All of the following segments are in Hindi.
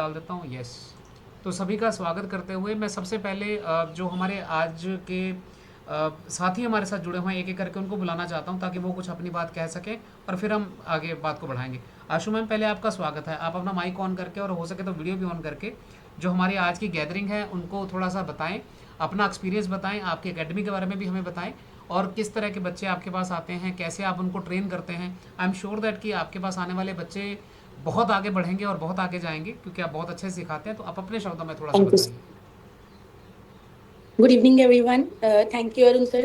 डाल देता हूँ, यस। तो सभी का स्वागत करते हुए मैं सबसे पहले जो हमारे आज के साथी हमारे साथ जुड़े हुए हैं एक एक करके उनको बुलाना चाहता हूँ ताकि वो कुछ अपनी बात कह सकें और फिर हम आगे बात को बढ़ाएंगे। आशु मैम, पहले आपका स्वागत है। आप अपना माइक ऑन करके और हो सके तो वीडियो भी ऑन करके जो हमारी आज की गैदरिंग है उनको थोड़ा सा बताएं, अपना एक्सपीरियंस बताएं, आपकी एकेडमी के बारे में भी हमें बताएं और किस तरह के बच्चे आपके पास आते हैं, कैसे आप उनको ट्रेन करते हैं। आई एम श्योर दैट कि आपके पास आने वाले बच्चे बहुत आगे बढ़ेंगे और बहुत आगे जाएंगे क्योंकि आप बहुत अच्छे से सिखाते हैं। तो आप अपने शब्दों में थोड़ा सा Thank you. बताइए। Good evening, everyone. Thank you, Arun sir.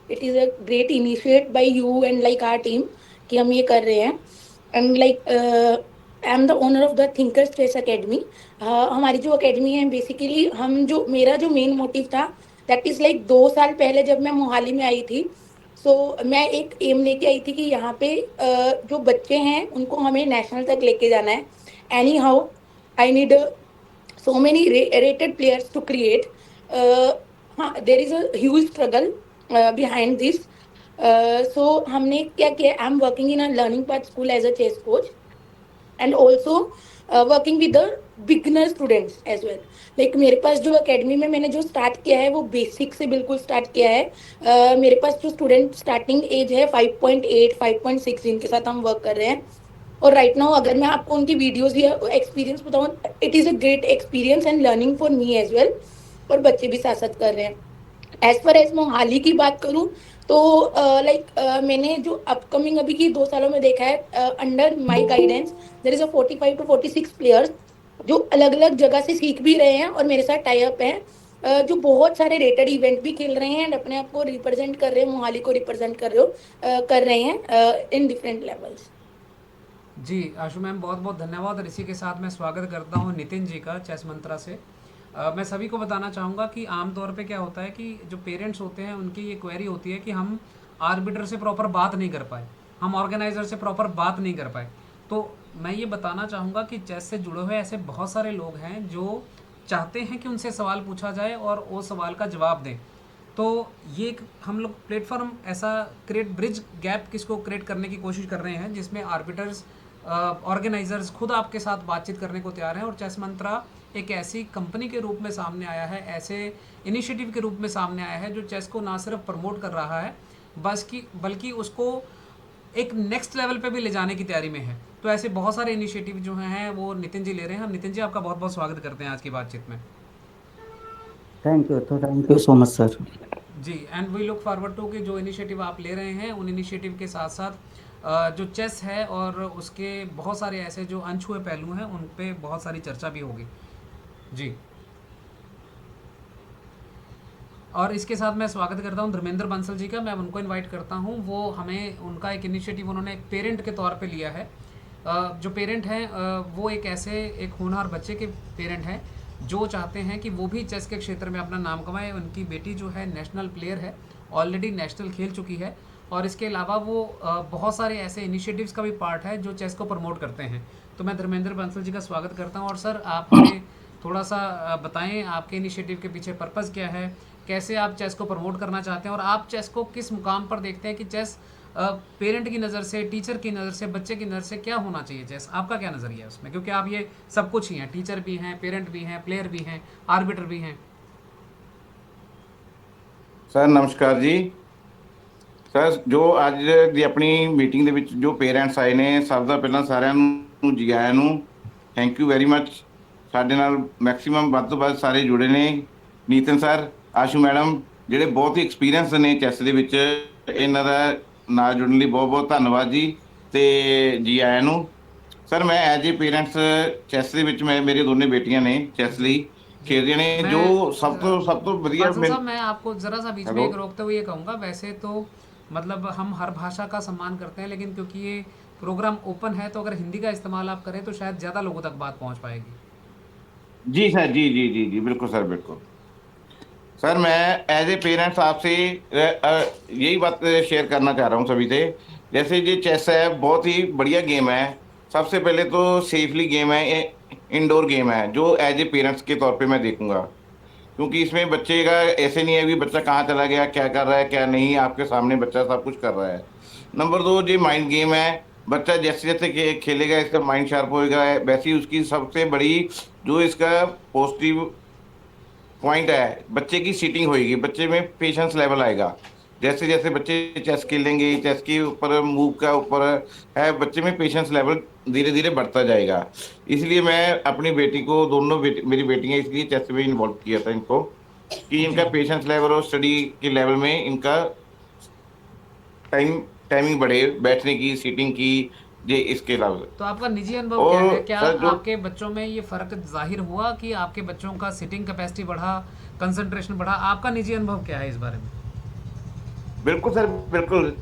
It is a great initiate by you and like our team कि हम ये कर रहे हैं. And like I am the owner of the Thinker Space Academy. हमारी जो academy है basically हम जो मेरा जो main motive था that is like 2 साल पहले जब मैं मोहाली में आई थी. मैं एक एम लेके आई थी कि यहाँ पे जो बच्चे हैं उनको हमें नेशनल तक लेके जाना है. Any how I need so many rated players to create. uh, there is a huge struggle behind this. So हमने क्या किया, I am working in a learning path school as a chess coach and also working with the beginner students as well. Like मेरे पास जो अकेडमी में मैंने जो स्टार्ट किया है वो बेसिक से बिल्कुल स्टार्ट किया है. मेरे पास जो स्टूडेंट स्टार्टिंग एज है 5.8 5.6 जिनके साथ हम वर्क कर रहे हैं. और राइट नाउ अगर मैं आपको उनकी वीडियोस या एक्सपीरियंस बताऊं, it is a great experience and learning for me as well. और बच्चे भी साथ साथ कर रहे हैं. एज पर एज मोहाली की बात करूं तो मैंने जो अपकमिंग अभी की 2 सालों में देखा है, under my guidance there is a 45 to 46 players जो अलग अलग जगह से सीख भी रहे हैं और मेरे साथ टाई अप हैं. जो बहुत सारे रेटेड इवेंट भी खेल रहे हैं एंड अपने आप को रिप्रेजेंट कर रहे हैं, मोहाली को रिप्रेजेंट कर रहे हैं इन डिफरेंट लेवल्स. जी आशु मैम, बहुत बहुत धन्यवाद। और इसी के साथ मैं स्वागत करता हूँ नितिन जी का चेस मंत्रा से। मैं सभी को बताना चाहूँगा कि आमतौर पे क्या होता है कि जो पेरेंट्स होते हैं उनकी ये क्वेरी होती है कि हम आर्बिटर से प्रॉपर बात नहीं कर पाए, हम ऑर्गेनाइज़र से प्रॉपर बात नहीं कर पाए। तो मैं ये बताना चाहूँगा कि चेस से जुड़े हुए ऐसे बहुत सारे लोग हैं जो चाहते हैं कि उनसे सवाल पूछा जाए और वो सवाल का जवाब दें। तो ये एक हम लोग प्लेटफॉर्म ऐसा क्रिएट, ब्रिज गैप किसको क्रिएट करने की कोशिश कर रहे हैं जिसमें आर्बिटर्स, ऑर्गेनाइजर्स खुद आपके साथ बातचीत करने को तैयार हैं। और चेस मंत्रा एक ऐसी कंपनी के रूप में सामने आया है, ऐसे इनिशिएटिव के रूप में सामने आया है जो चेस को ना सिर्फ प्रमोट कर रहा है बल्कि उसको एक नेक्स्ट लेवल पे भी ले जाने की तैयारी में है। तो ऐसे बहुत सारे इनिशिएटिव जो हैं वो नितिन जी ले रहे हैं। हम नितिन जी आपका बहुत बहुत स्वागत करते हैं आज की बातचीत में। Thank you so much sir. जी, and we look forward to कि जो इनिशिएटिव आप ले रहे हैं उन इनिशिएटिव के साथ साथ जो चेस है और उसके बहुत सारे ऐसे जो अनछुए पहलू हैं उन पे बहुत सारी चर्चा भी होगी। जी, और इसके साथ मैं स्वागत करता हूँ धर्मेंद्र बंसल जी का। मैं उनको इनवाइट करता हूँ। वो हमें उनका एक इनिशिएटिव उन्होंने एक पेरेंट के तौर पे लिया है। जो पेरेंट हैं वो एक ऐसे एक होनहार बच्चे के पेरेंट हैं जो चाहते हैं कि वो भी चेस के क्षेत्र में अपना नाम कमाए। उनकी बेटी जो है नेशनल प्लेयर है, ऑलरेडी नेशनल खेल चुकी है। और इसके अलावा वो बहुत सारे ऐसे इनिशिएटिव्स का भी पार्ट है जो चेस को प्रमोट करते हैं। तो मैं धर्मेंद्र बंसल जी का स्वागत करता हूँ। और सर, आप हमें थोड़ा सा बताएं आपके इनिशिएटिव के पीछे पर्पज़ क्या है, कैसे आप चेस को प्रमोट करना चाहते हैं और आप चेस को किस मुकाम पर देखते हैं कि चेस पेरेंट की नज़र से, टीचर की नज़र से, बच्चे की नज़र से क्या होना चाहिए चेस। आपका क्या नज़रिया है उसमें, क्योंकि आप ये सब कुछ ही हैं, टीचर भी हैं, पेरेंट भी हैं, प्लेयर भी हैं, आर्बिटर भी हैं। सर नमस्कार जी। ਸਰ ਜੋ ਅੱਜ ਦੀ ਆਪਣੀ ਮੀਟਿੰਗ ਦੇ ਵਿੱਚ ਜੋ ਪੇਰੈਂਟਸ ਆਏ ਨੇ, ਸਭ ਦਾ ਪਹਿਲਾਂ ਸਾਰਿਆਂ ਨੂੰ ਜੀ ਆਇਆਂ ਨੂੰ ਥੈਂਕ ਯੂ ਵੈਰੀ ਮੱਚ। ਸਾਡੇ ਨਾਲ ਮੈਕਸਿਮਮ ਵੱਧ ਤੋਂ ਵੱਧ ਸਾਰੇ ਜੁੜੇ ਨੇ, ਨੀਤਨ ਸਰ, ਆਸ਼ੂ ਮੈਡਮ, ਜਿਹੜੇ ਬਹੁਤ ਹੀ ਐਕਸਪੀਰੀਅੰਸ ਨੇ ਚੈਸ ਦੇ ਵਿੱਚ। ਇਹਨਾਂ ਦਾ ਨਾਲ ਜੁੜਨ ਲਈ ਬਹੁਤ ਬਹੁਤ ਧੰਨਵਾਦ ਜੀ ਤੇ ਜੀ ਆਇਆਂ ਨੂੰ। ਸਰ ਮੈਂ ਐਜ ਏ ਪੇਰੈਂਟਸ ਚੈਸ ਦੇ ਵਿੱਚ ਮੇਰੇ ਦੋਨੇ ਬੇਟੀਆਂ ਨੇ ਚੈਸ ਲਈ जी, खेल रही ने, जो सब तो वधिया बंसल साहब, मैं आपको ज़रा सा बीच में हेलो। एक रोकते हुए ये कहूँगा, वैसे तो मतलब हम हर भाषा का सम्मान करते हैं, लेकिन क्योंकि ये प्रोग्राम ओपन है तो अगर हिंदी का इस्तेमाल आप करें तो शायद ज़्यादा लोगों तक बात पहुँच पाएगी। जी सर, जी जी जी जी, बिल्कुल सर, बिल्कुल। सर मैं एज ए पेरेंट्स आपसे यही बात शेयर करना चाह रहा हूँ सभी से। जैसे ये चेस है, बहुत ही बढ़िया गेम है। सबसे पहले तो सेफली गेम है, इंडोर गेम है, जो एज ए पेरेंट्स के तौर पे मैं देखूंगा, क्योंकि इसमें बच्चे का ऐसे नहीं है कि बच्चा कहाँ चला गया, क्या कर रहा है क्या नहीं, आपके सामने बच्चा सब कुछ कर रहा है। नंबर 2, ये माइंड गेम है, बच्चा जैसे जैसे खेलेगा इसका माइंड शार्प होएगा, वैसे ही उसकी सबसे बड़ी जो इसका पॉजिटिव पॉइंट है, बच्चे की सीटिंग होएगी, बच्चे में पेशेंस लेवल आएगा। जैसे जैसे बच्चे चेस खेलेंगे, चेस के ऊपर मूव का ऊपर है, बच्चे में पेशेंस लेवल धीरे धीरे बढ़ता जाएगा। इसलिए मैं अपनी बेटी को, दोनों मेरी बेटी है, इसलिए चेस में इन्वॉल्व किया था इनको, कि इनका जी। पेशेंस लेवल और स्टडी के लेवल में इनका टाइमिंग बढ़े, बैठने की, सीटिंग की, ये इसके अलावा। तो आपका निजी अनुभव क्या है? और क्या सर जो आपके बच्चों में ये फ़र्क ज़ाहिर हुआ कि आपके बच्चों का सिटिंग कैपेसिटी बढ़ा, कंसंट्रेशन बढ़ा? आपका निजी अनुभव क्या है इस बारे में? बिल्कुल सर, बिल्कुल,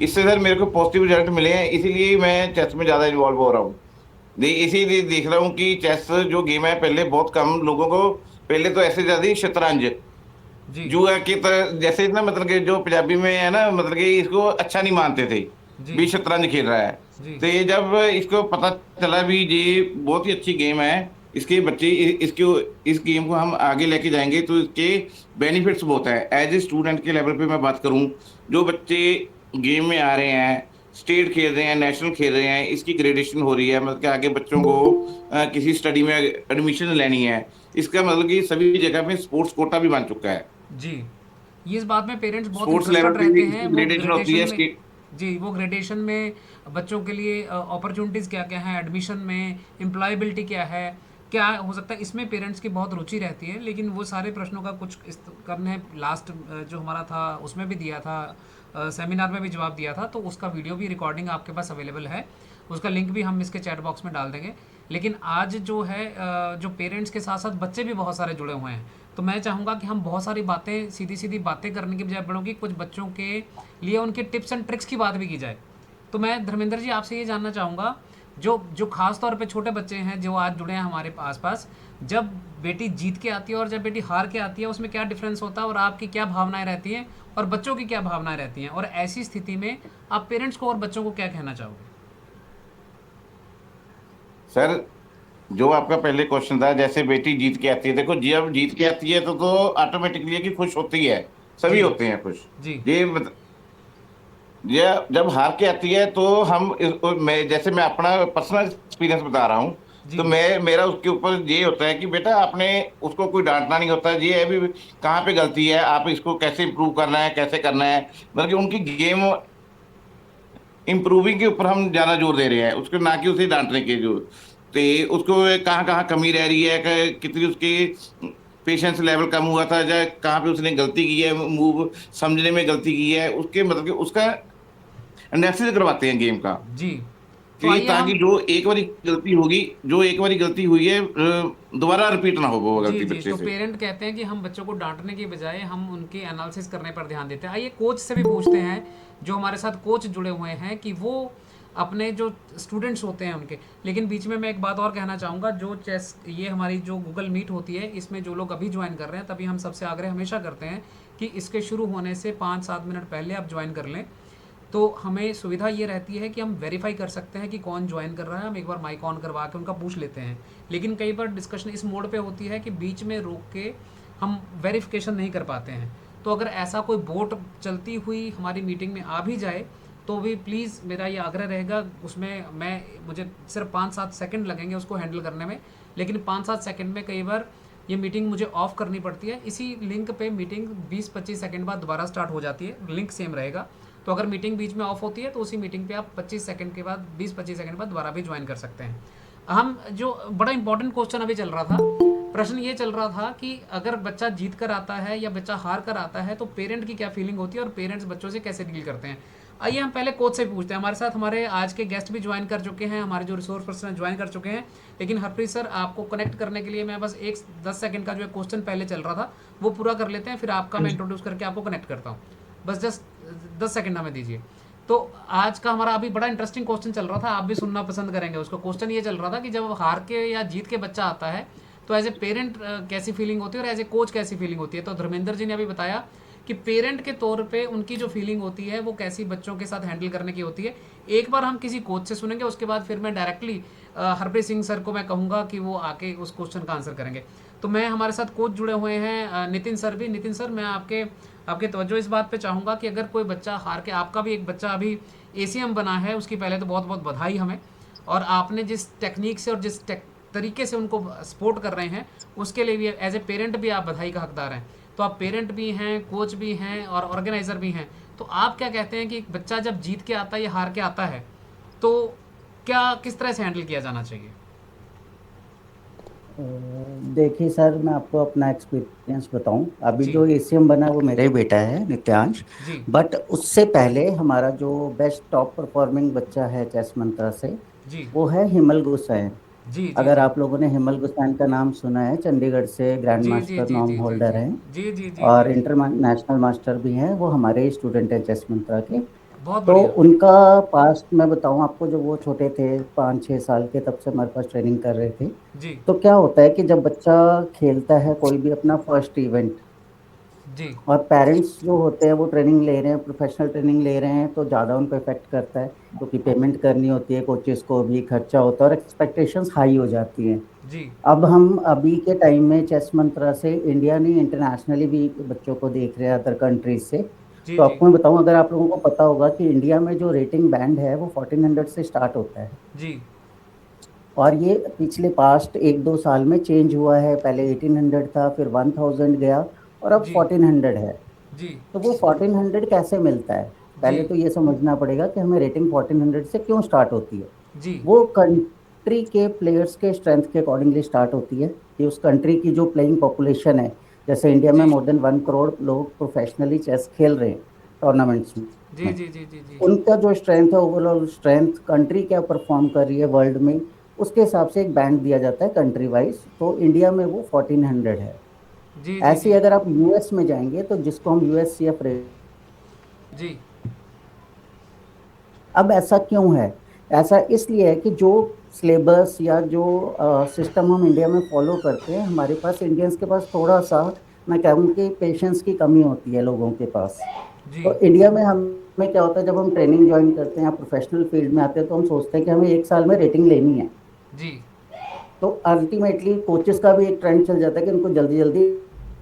इससे सर मेरे को पॉजिटिव रिजल्ट मिले हैं, इसीलिए मैं चेस में ज़्यादा इन्वॉल्व हो रहा हूँ। इसीलिए देख रहा हूँ कि चेस जो गेम है, पहले बहुत कम लोगों को, पहले तो ऐसे ज़्यादा ही शतरंज, जी, जुआ की तरह, जैसे ना, मतलब कि जो पंजाबी में है ना, मतलब कि इसको अच्छा नहीं मानते थे जी, भी शतरंज खेल रहा है। जी, तो ये जब इसको पता चला भी ये बहुत ही अच्छी गेम है, इसके बच्चे इसको, इस गेम को हम आगे लेके जाएंगे तो इसके बेनिफिट्स बहुत है। एज ए स्टूडेंट के लेवल पे मैं बात करूं, जो बच्चे गेम में आ रहे हैं, स्टेट खेल रहे हैं, नेशनल खेल रहे हैं, इसकी ग्रेडेशन हो रही है, मतलब कि आगे बच्चों को किसी स्टडी में एडमिशन लेनी है, इसका मतलब कि सभी जगह पे स्पोर्ट्स कोटा भी बन चुका है। जी। ये इस बात में पेरेंट्स बहुत स्पोर्ट्स लेवल इंटरेस्टेड पे भी रहते हैं, इसकी वो ग्रेडेशन होती ग्रेडेशन है में। स्टेट। जी, वो ग्रेडेशन में बच्चों के लिए अपॉर्चुनिटीज़ क्या-क्या हैं, एडमिशन में एम्प्लॉयबिलिटी क्या है, क्या हो सकता है, इसमें पेरेंट्स की बहुत रुचि रहती है। लेकिन वो सारे प्रश्नों का कुछ इस हमने लास्ट जो हमारा था उसमें भी दिया था, सेमिनार में भी जवाब दिया था, तो उसका वीडियो भी रिकॉर्डिंग आपके पास अवेलेबल है। उसका लिंक भी हम इसके चैट बॉक्स में डाल देंगे। लेकिन आज जो है जो पेरेंट्स के साथ-साथ बच्चे भी बहुत सारे जुड़े हुए हैं। तो मैं चाहूँगा कि हम बहुत सारी बातें, सीधी-सीधी बातें करने की बजाय बढ़ों कि कुछ बच्चों के लिए उनके टिप्स एंड ट्रिक्स की बात भी की जाए। तो मैं धर्मेंद्र जी आपसे ये जानना चाहूँगा, जो जो खास तौर पे छोटे बच्चे हैं जो आज जुड़े हैं हमारे आस-पास, जब बेटी जीत के आती है और जब बेटी हार के आती है, उसमें क्या डिफरेंस होता है और आपकी क्या भावनाएँ रहती हैं और बच्चों की क्या भावनाएँ रहती हैं? और ऐसी स्थिति में आप पेरेंट्स को और बच्चों को क्या कहना चाहोगे? सर, जो आपका पहले क्वेश्चन था, जैसे बेटी जीत के आती है, देखो जब जीत के आती है तो ऑटोमेटिकली है कि खुश होती है, सभी जी, होते हैं खुश। जी, ये ये जब हार के आती है तो मैं, जैसे मैं अपना पर्सनल एक्सपीरियंस बता रहा हूँ, तो जी, मैं, मेरा उसके ऊपर ये होता है कि बेटा आपने उसको कोई डांटना नहीं होता, ये है भी कहाँ पे गलती है, आप इसको कैसे इम्प्रूव करना है, कैसे करना है, मतलब कि उनकी गेम इम्प्रूविंग के ऊपर हम ज्यादा जोर दे रहे हैं उसको, ना कि उसे डांटने के जो, तो उसको कहाँ कहाँ कमी रह रही है, कितनी उसकी पेशेंस लेवल कम हुआ था, या कहाँ पे उसने गलती की है, मूव समझने में गलती की है, उसके मतलब कि उसका एनालिसिस करवाते हैं गेम का, जी। तो कि आइए ताकि हम। जो एक बारी गलती होगी, जो एक बारी गलती हुई है, दोबारा रिपीट ना हो वो जी, गलती जी। बच्चे तो से। पेरेंट कहते हैं कि हम बच्चों को डाँटने की बजाय हम उनके एनालिसिस करने पर ध्यान देते हैं। आइए कोच से भी पूछते हैं, जो हमारे साथ कोच जुड़े हुए हैं, कि वो अपने जो स्टूडेंट्स होते हैं उनके। लेकिन बीच में मैं एक बात और कहना चाहूँगा, जो चेस, ये हमारी जो गूगल मीट होती है, इसमें जो लोग अभी ज्वाइन कर रहे हैं, तभी हम सबसे आग्रह हमेशा करते हैं कि इसके शुरू होने से 5-7 मिनट पहले आप ज्वाइन कर लें। तो हमें सुविधा ये रहती है कि हम वेरीफाई कर सकते हैं कि कौन ज्वाइन कर रहा है, हम एक बार माइक ऑन करवा के उनका पूछ लेते हैं। लेकिन कई बार डिस्कशन इस मोड पे होती है कि बीच में रोक के हम वेरिफिकेशन नहीं कर पाते हैं। तो अगर ऐसा कोई बोट चलती हुई हमारी मीटिंग में आ भी जाए, तो भी प्लीज़ मेरा ये आग्रह रहेगा, उसमें मुझे सिर्फ 5-7 सेकंड लगेंगे उसको हैंडल करने में। लेकिन 5-7 सेकंड में कई बार ये मीटिंग मुझे ऑफ करनी पड़ती है। इसी लिंक पे मीटिंग 20-25 सेकंड बाद दोबारा स्टार्ट हो जाती है, लिंक सेम रहेगा। तो अगर मीटिंग बीच में ऑफ होती है तो उसी मीटिंग पे आप 25 सेकंड के बाद, 20-25 सेकंड बाद दोबारा भी ज्वाइन कर सकते हैं। हम जो बड़ा इंपॉर्टेंट क्वेश्चन अभी चल रहा था, प्रश्न ये चल रहा था कि अगर बच्चा जीत कर आता है या बच्चा हार कर आता है तो पेरेंट की क्या फीलिंग होती है और पेरेंट्स बच्चों से कैसे डील करते हैं। आइए हम पहले कोच से पूछते हैं। हमारे साथ हमारे आज के गेस्ट भी ज्वाइन कर चुके हैं, हमारे जो रिसोर्स पर्सन ज्वाइन कर चुके हैं। लेकिन हरप्रीत सर, आपको कनेक्ट करने के लिए मैं बस एक 10 सेकंड का जो क्वेश्चन पहले चल रहा था वो पूरा कर लेते हैं, फिर आपका मैं इंट्रोड्यूस करके आपको कनेक्ट करता हूँ। बस जस्ट 10 सेकंड हमें दीजिए। तो आज का हमारा अभी बड़ा इंटरेस्टिंग क्वेश्चन चल रहा था, आप भी सुनना पसंद करेंगे उसको। क्वेश्चन ये चल रहा था कि जब हार के या जीत के बच्चा आता है तो एज ए पेरेंट कैसी फीलिंग होती है और एज ए कोच कैसी फीलिंग होती है। तो धर्मेंद्र जी ने अभी बताया कि पेरेंट के तौर पे उनकी जो फीलिंग होती है वो कैसी बच्चों के साथ हैंडल करने की होती है। एक बार हम किसी कोच से सुनेंगे, उसके बाद फिर मैं डायरेक्टली हरप्रीत सिंह सर को मैं कहूँगा कि वो आके उस क्वेश्चन का आंसर करेंगे। तो मैं हमारे साथ कोच जुड़े हुए हैं नितिन सर भी। नितिन सर, मैं आपके आपके तवज्जो इस बात पे चाहूँगा कि अगर कोई बच्चा हार के, आपका भी एक बच्चा अभी एसीएम बना है, उसकी पहले तो बहुत बहुत बधाई हमें। और आपने जिस टेक्निक से और जिस तरीके से उनको सपोर्ट कर रहे हैं, उसके लिए भी एज ए पेरेंट भी आप बधाई का हकदार हैं। तो आप पेरेंट भी हैं, कोच भी हैं और ऑर्गेनाइज़र भी हैं। तो आप क्या कहते हैं कि एक बच्चा जब जीत के आता है या हार के आता है, तो क्या किस तरह से हैंडल किया जाना चाहिए? अ, देखिए सर, मैं आपको अपना एक्सपीरियंस बताऊं। अभी जी जो एसीएम बना वो मेरा ही बेटा है, नित्यांश। जी बट उससे पहले हमारा जो बेस्ट टॉप परफॉर्मिंग बच्चा है चेस मंत्रा से, जी वो है हिमल गुसैन। जी जी अगर जी आप लोगों ने हिमल गुसैन का नाम सुना है, चंडीगढ़ से ग्रैंड जी जी मास्टर जी नॉम जी जी होल्डर जी हैं जी जी जी जी और जी इंटरनेशनल मास्टर भी हैं। वो हमारे ही स्टूडेंट हैं चेस मंत्रा के। बहुत तो बढ़िया। उनका पास्ट मैं बताऊं आपको, जब वो छोटे थे 5-6 साल के, तब से हमारे पास ट्रेनिंग कर रहे थे। जी तो क्या होता है कि जब बच्चा खेलता है कोई भी अपना फर्स्ट इवेंट, जी और पेरेंट्स जो होते हैं वो ट्रेनिंग ले रहे हैं, प्रोफेशनल ट्रेनिंग ले रहे हैं, तो ज़्यादा उनको इफेक्ट करता है, क्योंकि पेमेंट करनी होती है, कोचेस को भी खर्चा होता है और एक्सपेक्टेशंस हाई हो जाती हैं। जी अब हम अभी के टाइम में चेस मंत्रा से इंडिया नहीं, इंटरनेशनली भी बच्चों को देख रहे हैं अदर कंट्रीज से। जी तो जी आपको मैं बताऊं, अगर आप लोगों को पता होगा कि इंडिया में जो रेटिंग बैंड है वो 1400 से स्टार्ट होता है। जी और ये पिछले पास्ट 1-2 साल में चेंज हुआ है। पहले 1800 था, फिर 1000 गया, और अब जी 1400 है। जी तो वो 1400 कैसे मिलता है? जी पहले तो ये समझना पड़ेगा कि हमें रेटिंग 1400 से क्यों स्टार्ट होती है। जी वो कंट्री के प्लेयर्स के स्ट्रेंथ के अकॉर्डिंगली स्टार्ट होती है, कि उस कंट्री की जो प्लेइंग पॉपुलेशन है। जैसे इंडिया में जी मोर देन 1 करोड़ लोग प्रोफेशनली चेस खेल रहे हैं टूर्नामेंट्स जी में। जी जी जी जी उनका जो स्ट्रेंथ है, ओवरऑल स्ट्रेंथ, कंट्री क्या परफॉर्म कर रही है वर्ल्ड में, उसके हिसाब से एक बैंड दिया जाता है कंट्री वाइज। तो इंडिया में वो 1400 है। जी जी ऐसे जी ही अगर आप यूएस में जाएंगे, तो जिसको हम यूएससीएफ, जी अब ऐसा क्यों है? ऐसा इसलिए है कि जो सिलेबस या जो सिस्टम हम इंडिया में फॉलो करते हैं, हमारे पास इंडियंस के पास थोड़ा सा, मैं कहूँ कि पेशेंस की कमी होती है लोगों के पास। जी तो इंडिया में हमें क्या होता है, जब हम ट्रेनिंग ज्वाइन करते हैं या प्रोफेशनल फील्ड में आते हैं, तो हम सोचते हैं कि हमें 1 साल में रेटिंग लेनी है। जी तो अल्टीमेटली कोचेस का भी एक ट्रेंड चल जाता है कि उनको जल्दी जल्दी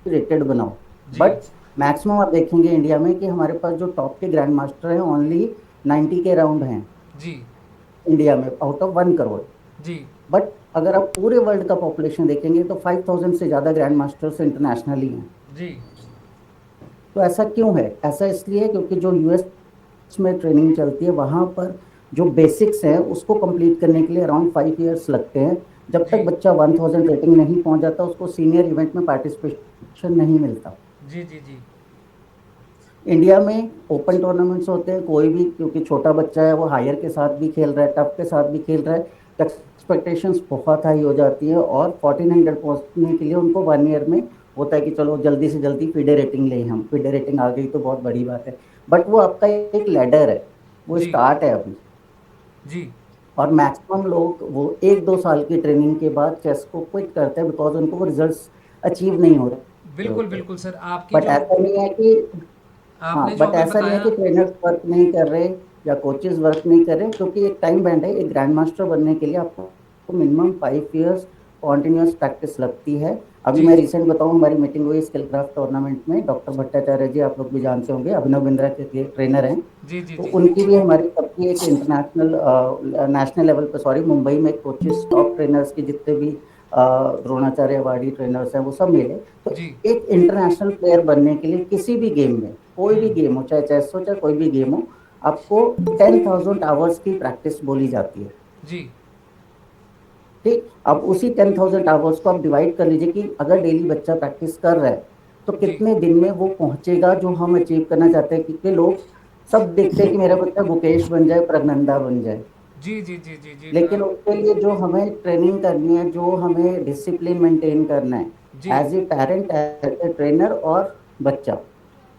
रेटेड बनाओ। जी बट मैक्सिमम आप देखेंगे इंडिया में कि हमारे पास जो टॉप के ग्रैंड मास्टर हैं, ओनली 90 के राउंड हैं जी इंडिया में, आउट ऑफ 1 करोड़। जी बट अगर आप पूरे वर्ल्ड का पॉपुलेशन देखेंगे, तो 5000 से ज़्यादा ग्रैंड मास्टर्स इंटरनेशनली हैं। जी तो ऐसा क्यों है? ऐसा इसलिए क्योंकि जो यूएस में ट्रेनिंग चलती है, वहाँ पर जो बेसिक्स हैं उसको कंप्लीट करने के लिए अराउंड 5 ईयर्स लगते हैं। जब तक जी बच्चा 1000 रेटिंग नहीं पहुँच जाता, उसको सीनियर इवेंट में पार्टिसिपेशन नहीं मिलता। जी जी जी इंडिया में ओपन टूर्नामेंट्स होते हैं, कोई भी, क्योंकि छोटा बच्चा है, वो हायर के साथ भी खेल रहा है, टफ के साथ भी खेल रहा है, तो एक्सपेक्टेशंस बहुत हाई हो जाती है। और 1400 पहुंचने के लिए उनको 1 ईयर में होता है कि चलो जल्दी से जल्दी फीडे रेटिंग लें, हम फीडे रेटिंग आ गई तो बहुत बड़ी बात है। बट वो आपका एक लैडर है, वो जी स्टार्ट है अभी। जी और मैक्सिमम लोग वो 1-2 साल की ट्रेनिंग के बाद चेस को क्विट करते हैं, बिकॉज उनको वो रिजल्ट्स अचीव नहीं हो रहे बिल्कुल होते। बिल्कुल सर, आपकी बट जो ऐसा नहीं है कि, हाँ, आपने जो बट हमें ऐसा नहीं है बताया। कि ट्रेनर्स वर्क नहीं कर रहे या कोचेस वर्क नहीं कर रहे, क्योंकि एक टाइम बैंड है। एक ग्रैंड मास्टर बनने के लिए आपको मिनिमम 5 ईयर्स कॉन्टिन्यूस प्रैक्टिस लगती है। अभी जी मैं रिसेंट बताऊं, हमारी मीटिंग हुई स्किल क्राफ्ट टूर्नामेंट में। डॉक्टर भट्टाचार्य जी, आप लोग भी जानते होंगे, अभिनव बिंद्रा के ट्रेनर हैं। जी जी तो जी जी उनकी भी हमारी सबकी एक इंटरनेशनल, नेशनल लेवल पे, सॉरी, मुंबई में कोचेस, टॉप ट्रेनर्स की जितने भी द्रोणाचार्य अवार्डी ट्रेनर्स हैं, वो सब मिले। तो जी एक इंटरनेशनल प्लेयर बनने के लिए किसी भी गेम में, कोई भी गेम हो, चाहे चेस हो चाहे कोई भी गेम हो, आपको 10,000 आवर्स की प्रैक्टिस बोली जाती है। जी ठीक, अब उसी 10,000 आवर्स को आप डिवाइड कर लीजिए कि अगर डेली बच्चा प्रैक्टिस कर रहा है, तो जी कितने दिन में वो पहुंचेगा जो हम अचीव करना चाहते हैं। क्योंकि लोग सब देखते हैं कि मेरा बच्चा गुकेश बन जाए, प्रगनंदा बन जाए। जी जी जी जी जी लेकिन उसके लिए जो हमें ट्रेनिंग करनी है, जो हमें डिसिप्लिन मेंटेन करना है, जी as a parent, as a trainer और बच्चा।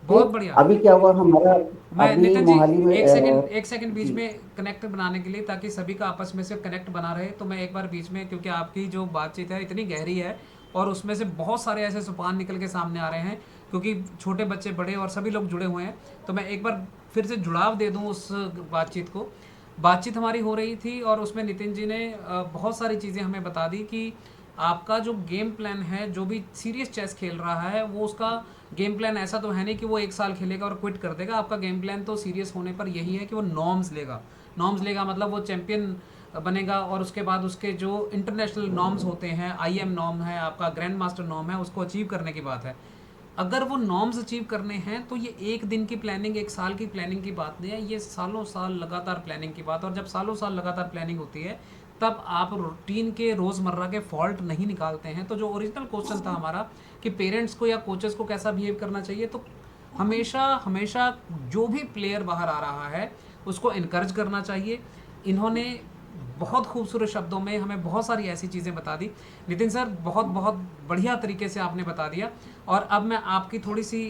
बहुत ठीक, बढ़िया। अभी क्या हुआ हमारा, मैं अभी नितिन जी, मोहाली में एक सेकंड बीच जी, में कनेक्ट बनाने के लिए, ताकि सभी का आपस में से कनेक्ट बना रहे, तो मैं एक बार बीच में, क्योंकि आपकी जो बातचीत है इतनी गहरी है और उसमें से बहुत सारे ऐसे सोपान निकल के सामने आ रहे हैं, क्योंकि छोटे बच्चे बड़े और सभी लोग जुड़े हुए हैं। तो मैं एक बार फिर से जुड़ाव दे दूं उस बातचीत को। बातचीत हमारी हो रही थी और उसमें नितिन जी ने बहुत सारी चीज़ें हमें बता दी कि आपका जो गेम प्लान है, जो भी सीरियस चेस खेल रहा है, वो उसका गेम प्लान ऐसा तो है नहीं कि वो 1 साल खेलेगा और क्विट कर देगा। आपका गेम प्लान तो सीरियस होने पर यही है कि वो नॉर्म्स लेगा। नॉर्म्स लेगा मतलब वो चैंपियन बनेगा, और उसके बाद उसके जो इंटरनेशनल नॉर्म्स होते हैं, IM नॉर्म है, आपका ग्रैंड मास्टर नॉर्म है, उसको अचीव करने की बात है। अगर वो नॉर्म्स अचीव करने हैं तो ये एक दिन की प्लानिंग, 1 साल की प्लानिंग की बात नहीं है, ये सालों साल लगातार प्लानिंग की बात है। और जब सालों साल लगातार प्लानिंग होती है तब आप रूटीन के रोज़मर्रा के फॉल्ट नहीं निकालते हैं। तो जो ओरिजिनल क्वेश्चन था हमारा कि पेरेंट्स को या कोचेस को कैसा बिहेव करना चाहिए, तो हमेशा हमेशा जो भी प्लेयर बाहर आ रहा है उसको इनकरेज करना चाहिए। इन्होंने बहुत खूबसूरत शब्दों में हमें बहुत सारी ऐसी चीज़ें बता दी। नितिन सर, बहुत बहुत बढ़िया तरीके से आपने बता दिया। और अब मैं आपकी थोड़ी सी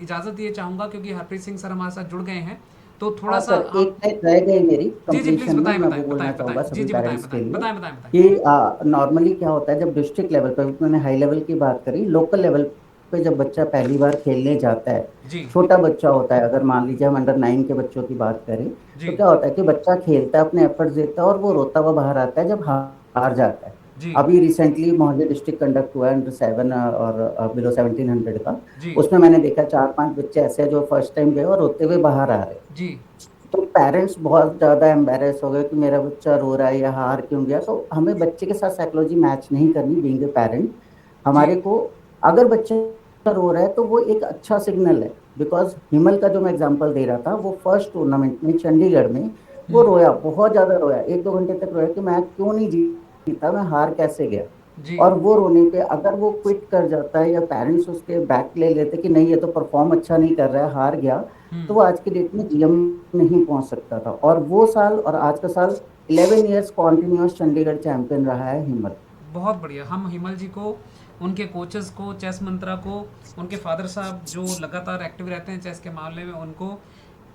इजाज़त ये चाहूँगा, क्योंकि हरप्रीत सिंह सर हमारे साथ जुड़ गए हैं, तो थोड़ा हाँ सा सर, हम। एक मिनट रह गई मेरी जी जी, प्लीज़ कंप्लीशन में, बताएं मैं बताएं वो बताएं बोलना बताएं। चाहूँगा जी सभी जी, बताएं पेरेंट्स के बताएं लिए बताएं बताएं बताएं। कि नॉर्मली क्या होता है जब डिस्ट्रिक्ट लेवल पर, मैंने हाई लेवल की बात करी, लोकल लेवल पे जब बच्चा पहली बार खेलने जाता है, जी छोटा बच्चा होता है, अगर मान लीजिए हम अंडर 9 के बच्चों की बात करें, तो जी क्या होता है कि बच्चा खेलता है, अपने एफर्ट्स देता है और वो रोता हुआ बाहर आता है जब हार जाता है। जी अभी रिसेंटली मोहाली डिस्ट्रिक्ट कंडक्ट हुआ है अंडर 7 और बिलो 1700 का। जी उसमें मैंने देखा 4-5 बच्चे ऐसे हैं जो फर्स्ट टाइम गए और रोते हुए बाहर आ रहे हैं। जी तो पेरेंट्स बहुत ज़्यादा एम्बेरस हो गए कि मेरा बच्चा रो रहा है या हार क्यों गया। तो हमें बच्चे के साथ साइकोलॉजी मैच नहीं करनी बीइंग ए पेरेंट। जी हमारे को, अगर बच्चा रो रहा है तो वो एक अच्छा सिग्नल है। बिकॉज हिमल का जो मैं एग्जांपल दे रहा था, वो फर्स्ट टूर्नामेंट में चंडीगढ़ में वो रोया, बहुत ज़्यादा रोया, 1-2 घंटे तक रोया कि मैं क्यों नहीं जीता, मैं हार कैसे गया। जी और वो रोने पे अगर वो क्विट कर जाता है या पेरेंट्स उसके बैक ले लेते कि नहीं ये तो परफॉर्म अच्छा नहीं कर रहा है, हार गया, तो वो आज की डेट में GM नहीं पहुंच सकता था। और वो साल और आज का साल 11 ईयर्स कॉन्टिन्यूस चंडीगढ़ चैंपियन रहा है हिम्मत। बहुत बढ़िया। हम हिमल जी को, उनके कोचेस को, चेस मंत्रा को, उनके फादर साहब जो लगातार एक्टिव रहते हैं चेस के मामले में, उनको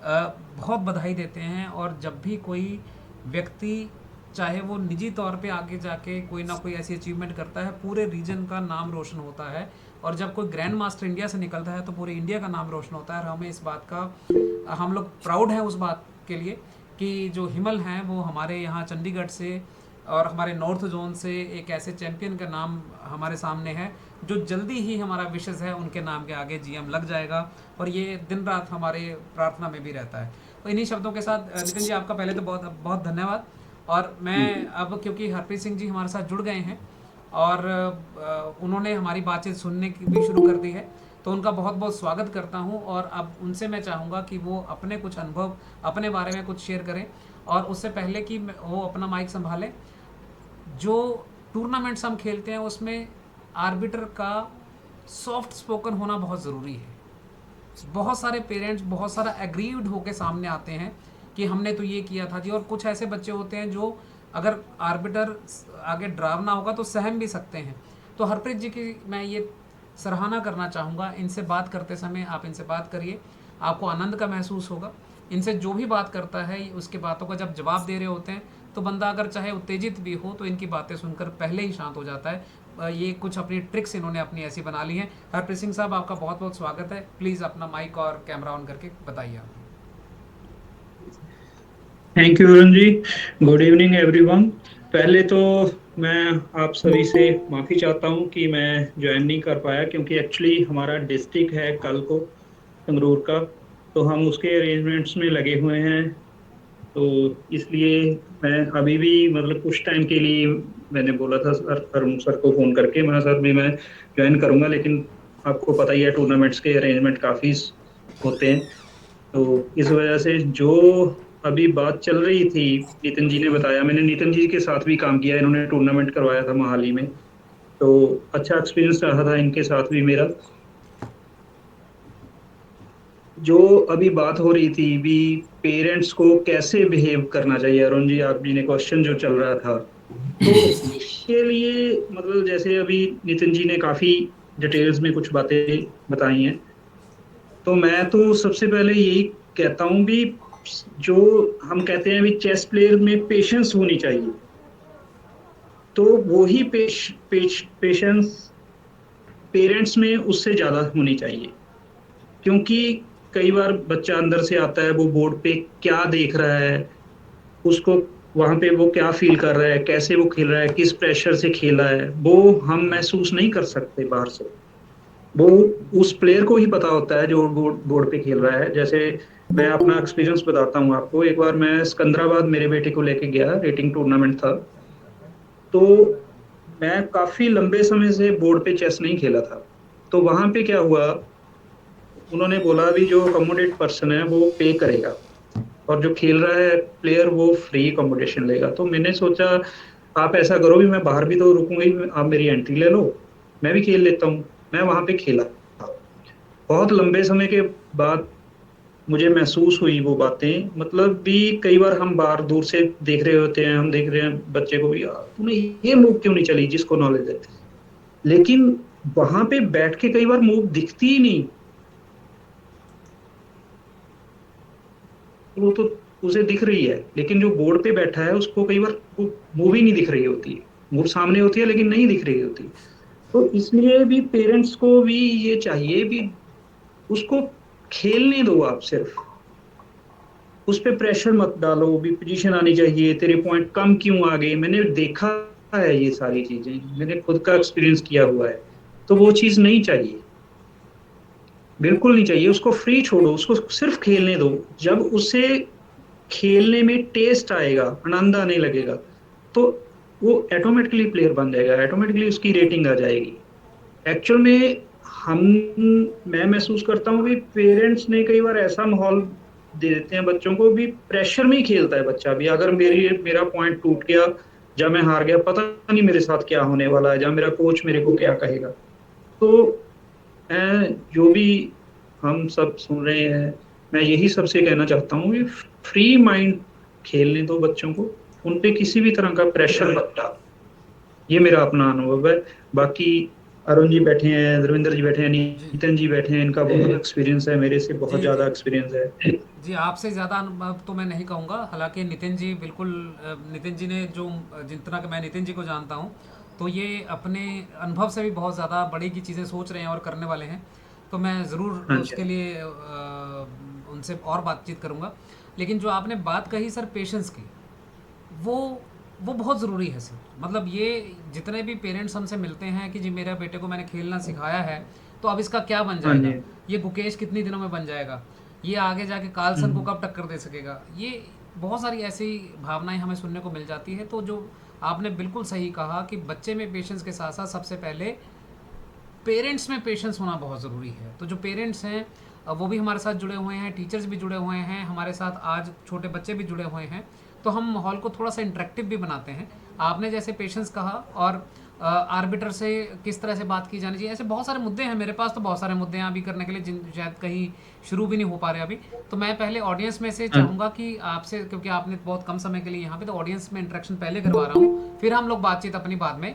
बहुत बधाई देते हैं। और जब भी कोई व्यक्ति, चाहे वो निजी तौर पे आगे जाके कोई ना कोई ऐसी अचीवमेंट करता है, पूरे रीजन का नाम रोशन होता है। और जब कोई ग्रैंड मास्टर इंडिया से निकलता है तो पूरे इंडिया का नाम रोशन होता है। और हमें इस बात का, हम लोग प्राउड हैं उस बात के लिए कि जो हिमल हैं वो हमारे यहाँ चंडीगढ़ से और हमारे नॉर्थ जोन से एक ऐसे चैंपियन का नाम हमारे सामने है, जो जल्दी ही हमारा विशेष है उनके नाम के आगे GM लग जाएगा। और ये दिन रात हमारे प्रार्थना में भी रहता है। तो इन्हीं शब्दों के साथ नितिन जी, आपका पहले तो बहुत बहुत धन्यवाद। और मैं अब, क्योंकि हरप्रीत सिंह जी हमारे साथ जुड़ गए हैं और उन्होंने हमारी बातचीत सुनने की भी शुरू कर दी है, तो उनका बहुत बहुत स्वागत करता हूं। और अब उनसे मैं चाहूँगा कि वो अपने कुछ अनुभव, अपने बारे में कुछ शेयर करें। और उससे पहले कि वो अपना माइक संभालें, जो टूर्नामेंट्स हम खेलते हैं उसमें आर्बिटर का सॉफ्ट स्पोकन होना बहुत ज़रूरी है। बहुत सारे पेरेंट्स बहुत सारा एग्रीड होके सामने आते हैं कि हमने तो ये किया था जी। और कुछ ऐसे बच्चे होते हैं जो अगर आर्बिटर आगे डरावना होगा तो सहम भी सकते हैं। तो हरप्रीत जी की मैं ये सराहना करना चाहूँगा, इनसे बात करते समय आप इनसे बात करिए, आपको आनंद का महसूस होगा। इनसे जो भी बात करता है उसके बातों का जब जवाब दे रहे होते हैं तो बंदा अगर चाहे उत्तेजित भी हो तो इनकी बातें सुनकर पहले ही शांत हो जाता है। ये कुछ अपनी ट्रिक्स इन्होंने अपनी ऐसी बना ली हैं। हरप्रीत सिंह साहब, आपका बहुत बहुत स्वागत है। प्लीज़ अपना माइक और कैमरा ऑन करके बताइए आप। Thank you Varun ji. Good evening everyone. पहले तो मैं आप सभी से माफ़ी चाहता हूं कि मैं ज्वाइन नहीं कर पाया, क्योंकि एक्चुअली हमारा डिस्ट्रिक्ट है कल को संगरूर का, तो हम उसके अरेंजमेंट्स में लगे हुए हैं। तो इसलिए मैं अभी भी मतलब कुछ टाइम के लिए मैंने बोला था सर, अरुण सर को फ़ोन करके, मैं सर भी मैं ज्वाइन करूंगा, लेकिन आपको पता ही है टूर्नामेंट्स के अरेंजमेंट काफ़ी होते हैं। तो इस वजह से जो अभी बात चल रही थी, नितिन जी ने बताया, मैंने नितिन जी के साथ भी काम किया, इन्होंने टूर्नामेंट करवाया था मोहाली में, तो अच्छा एक्सपीरियंस रहा था इनके साथ भी मेरा। जो अभी बात हो रही थी भी, पेरेंट्स को कैसे बिहेव करना चाहिए, अरुण जी आप जी ने क्वेश्चन जो चल रहा था, तो इसके लिए मतलब जैसे अभी नितिन जी ने काफी डिटेल्स में कुछ बातें बताई हैं, तो मैं तो सबसे पहले यही कहता हूँ भी, जो हम कहते हैं भी चेस प्लेयर में पेशेंस होनी चाहिए, तो वो ही पेशेंस पेरेंट्स में उससे ज़्यादा होनी चाहिए, क्योंकि कई बार बच्चा अंदर से आता है, वो बोर्ड पे क्या देख रहा है, उसको वहां पे वो क्या फील कर रहा है, कैसे वो खेल रहा है, किस प्रेशर से खेला है, वो हम महसूस नहीं कर सकते बाहर से। वो उस प्लेयर को ही पता होता है जो बोर्ड पे खेल रहा है। जैसे मैं अपना एक्सपीरियंस बताता हूँ आपको। एक बार मैं सिकंदराबाद मेरे बेटे को लेके गया, रेटिंग टूर्नामेंट था। तो मैं काफी लंबे समय से बोर्ड पे चेस नहीं खेला था। तो वहां पे क्या हुआ, उन्होंने बोला भी जो अकोमोडेट पर्सन है वो पे करेगा, और जो खेल रहा है प्लेयर वो फ्री अकोमोडेशन लेगा। तो मैंने सोचा आप ऐसा करो भी मैं बाहर भी तो रुकूंगा ही, आप मेरी एंट्री ले लो, मैं भी खेल लेता हूँ। मैं वहां पे खेला। बहुत लंबे समय के बाद मुझे महसूस हुई वो बातें। मतलब भी कई बार हम बाहर दूर से देख रहे होते हैं, हम देख रहे हैं बच्चे को भी, यार तूने ये मूव क्यों नहीं चली जिसको नॉलेज है, लेकिन वहां पे बैठ के कई बार मूव दिखती ही नहीं। वो तो उसे दिख रही है, लेकिन जो बोर्ड पे बैठा है उसको कई बार वो मूव ही नहीं दिख रही होती है। मूव सामने होती है लेकिन नहीं दिख रही होती। तो इसलिए भी पेरेंट्स को भी ये चाहिए भी उसको खेलने दो आप, सिर्फ उस पे प्रेशर मत डालो भी, पोजीशन आनी चाहिए, तेरे पॉइंट कम क्यों आ गए। मैंने देखा है ये सारी चीजें, मैंने खुद का एक्सपीरियंस किया हुआ है। तो वो चीज नहीं चाहिए, बिल्कुल नहीं चाहिए। उसको फ्री छोड़ो, उसको सिर्फ खेलने दो। जब उसे खेलने में टेस्ट आएगा, आनंद आने लगेगा, तो वो ऑटोमेटिकली प्लेयर बन जाएगा, ऑटोमेटिकली उसकी रेटिंग आ जाएगी। एक्चुअल में हम मैं महसूस करता हूँ कि पेरेंट्स ने कई बार ऐसा माहौल दे देते हैं बच्चों को भी, प्रेशर में ही खेलता है बच्चा भी। अगर मेरा पॉइंट टूट गया, जब मैं हार गया, पता नहीं मेरे साथ क्या होने वाला है, जब मेरा कोच मेरे को क्या कहेगा। तो जो भी हम सब सुन रहे हैं, मैं यही सबसे कहना चाहता हूँ कि फ्री माइंड खेलने दो बच्चों को, उन पे किसी भी तरह का प्रेशर मत डालो। ये मेरा अपना अनुभव है। बाकी अरुण जी बैठे हैं, धर्मेंद्र जी बैठे हैं, जी नितिन जी बैठे हैं, इनका बहुत एक्सपीरियंस है, मेरे से बहुत जी ज्यादा जी एक्सपीरियंस है। जी, आपसे ज़्यादा अनुभव तो मैं नहीं कहूँगा। हालांकि नितिन जी बिल्कुल, नितिन जी ने जो, जितना कि मैं नितिन जी को जानता हूँ, तो ये अपने अनुभव से भी बहुत ज़्यादा बड़ी की चीज़ें सोच रहे हैं और करने वाले हैं। तो मैं ज़रूर हाँ जी। उसके लिए उनसे और बातचीत करूँगा। लेकिन जो आपने बात कही सर पेशेंस की, वो वो बहुत ज़रूरी है सर। मतलब ये जितने भी पेरेंट्स हमसे मिलते हैं कि जी मेरे बेटे को मैंने खेलना सिखाया है, तो अब इसका क्या बन हाँ जी। जाएगा, ये गुकेश कितनी दिनों में बन जाएगा, ये आगे जाके कार्लसन को हम्म। कब टक्कर दे सकेगा, ये बहुत सारी ऐसी भावनाएं हमें सुनने को मिल जाती है। तो जो आपने बिल्कुल सही कहा कि बच्चे में पेशेंस के साथ साथ सबसे पहले पेरेंट्स में पेशेंस होना बहुत ज़रूरी है। तो जो पेरेंट्स हैं वो भी हमारे साथ जुड़े हुए हैं, टीचर्स भी जुड़े हुए हैं हमारे साथ, आज छोटे बच्चे भी जुड़े हुए हैं। तो हम माहौल को थोड़ा सा इंटरेक्टिव भी बनाते हैं। आपने जैसे पेशेंस कहा, और आर्बिटर से किस तरह से बात की जानी चाहिए, ऐसे बहुत सारे मुद्दे हैं मेरे पास। तो बहुत सारे मुद्दे हैं अभी करने के लिए, जिन शायद कहीं शुरू भी नहीं हो पा रहे अभी। तो मैं पहले ऑडियंस में से हाँ चाहूँगा कि आपसे, क्योंकि आपने बहुत कम समय के लिए यहाँ पे, तो ऑडियंस में इंटरेक्शन पहले करवा रहा हूँ, फिर हम लोग बातचीत अपनी बाद में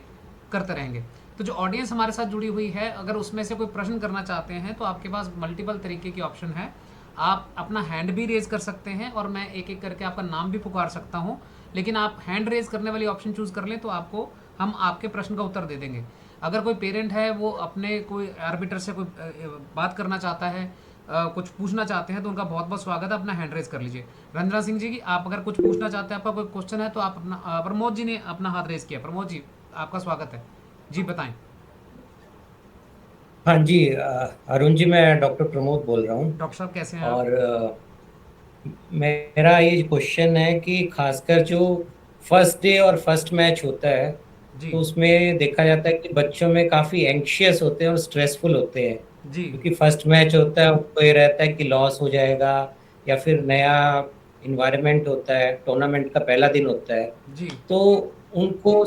करते रहेंगे। तो जो ऑडियंस हमारे साथ जुड़ी हुई है, अगर उसमें से कोई प्रश्न करना चाहते हैं तो आपके पास मल्टीपल तरीके की ऑप्शन है। आप अपना हैंड भी रेज कर सकते हैं और मैं एक एक करके आपका नाम भी पुकार सकता हूँ। लेकिन आप हैंड रेज करने वाली ऑप्शन चूज कर लें तो आपको, हम आपके प्रश्न का उत्तर दे देंगे। अगर कोई पेरेंट है वो अपने कोई आर्बिटर से कोई बात करना चाहता है, कुछ पूछना चाहते हैं, तो उनका बहुत बहुत स्वागत है। अपना हैंड रेज कर लीजिए। रंजना सिंह जी की, आप अगर कुछ पूछना चाहते हैं, आपका कोई क्वेश्चन है, तो आप अपना, प्रमोद जी ने अपना हाथ रेज किया। प्रमोद जी, आपका स्वागत है जी, बताएं। हाँ जी, अरुण जी, मैं डॉक्टर प्रमोद बोल रहा हूँ। डॉक्टर साहब कैसे हैं आप? और मेरा ये क्वेश्चन है कि खासकर जो फर्स्ट डे और फर्स्ट मैच होता है, जी तो उसमें देखा जाता है कि बच्चों में काफ़ी एंग्शियस होते हैं और स्ट्रेसफुल होते हैं। जी क्योंकि फर्स्ट मैच होता है, उनको ये रहता है कि लॉस हो जाएगा, या फिर नया इन्वायरमेंट होता है, टूर्नामेंट का पहला दिन होता है। जी तो उनको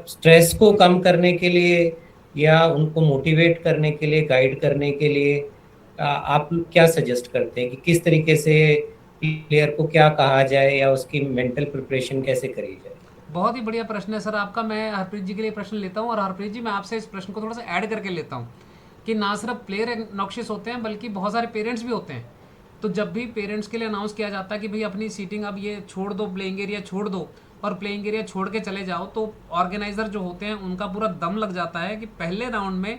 स्ट्रेस को कम करने के लिए या उनको मोटिवेट करने के लिए, गाइड करने के लिए आप क्या सजेस्ट करते हैं कि किस तरीके से प्लेयर को क्या कहा जाए या उसकी मेंटल प्रिपरेशन कैसे करी जाए? बहुत ही बढ़िया प्रश्न है सर आपका। मैं हरप्रीत जी के लिए प्रश्न लेता हूँ, और हरप्रीत जी मैं आपसे इस प्रश्न को थोड़ा सा ऐड करके लेता हूँ कि ना सिर्फ प्लेयर नॉक्शियस होते हैं बल्कि बहुत सारे पेरेंट्स भी होते हैं। तो जब भी पेरेंट्स के लिए अनाउंस किया जाता है कि भाई अपनी सीटिंग अब ये छोड़ दो, प्लेइंग एरिया छोड़ दो और प्लेइंग एरिया छोड़ के चले जाओ, तो ऑर्गेनाइजर जो होते हैं उनका पूरा दम लग जाता है कि पहले राउंड में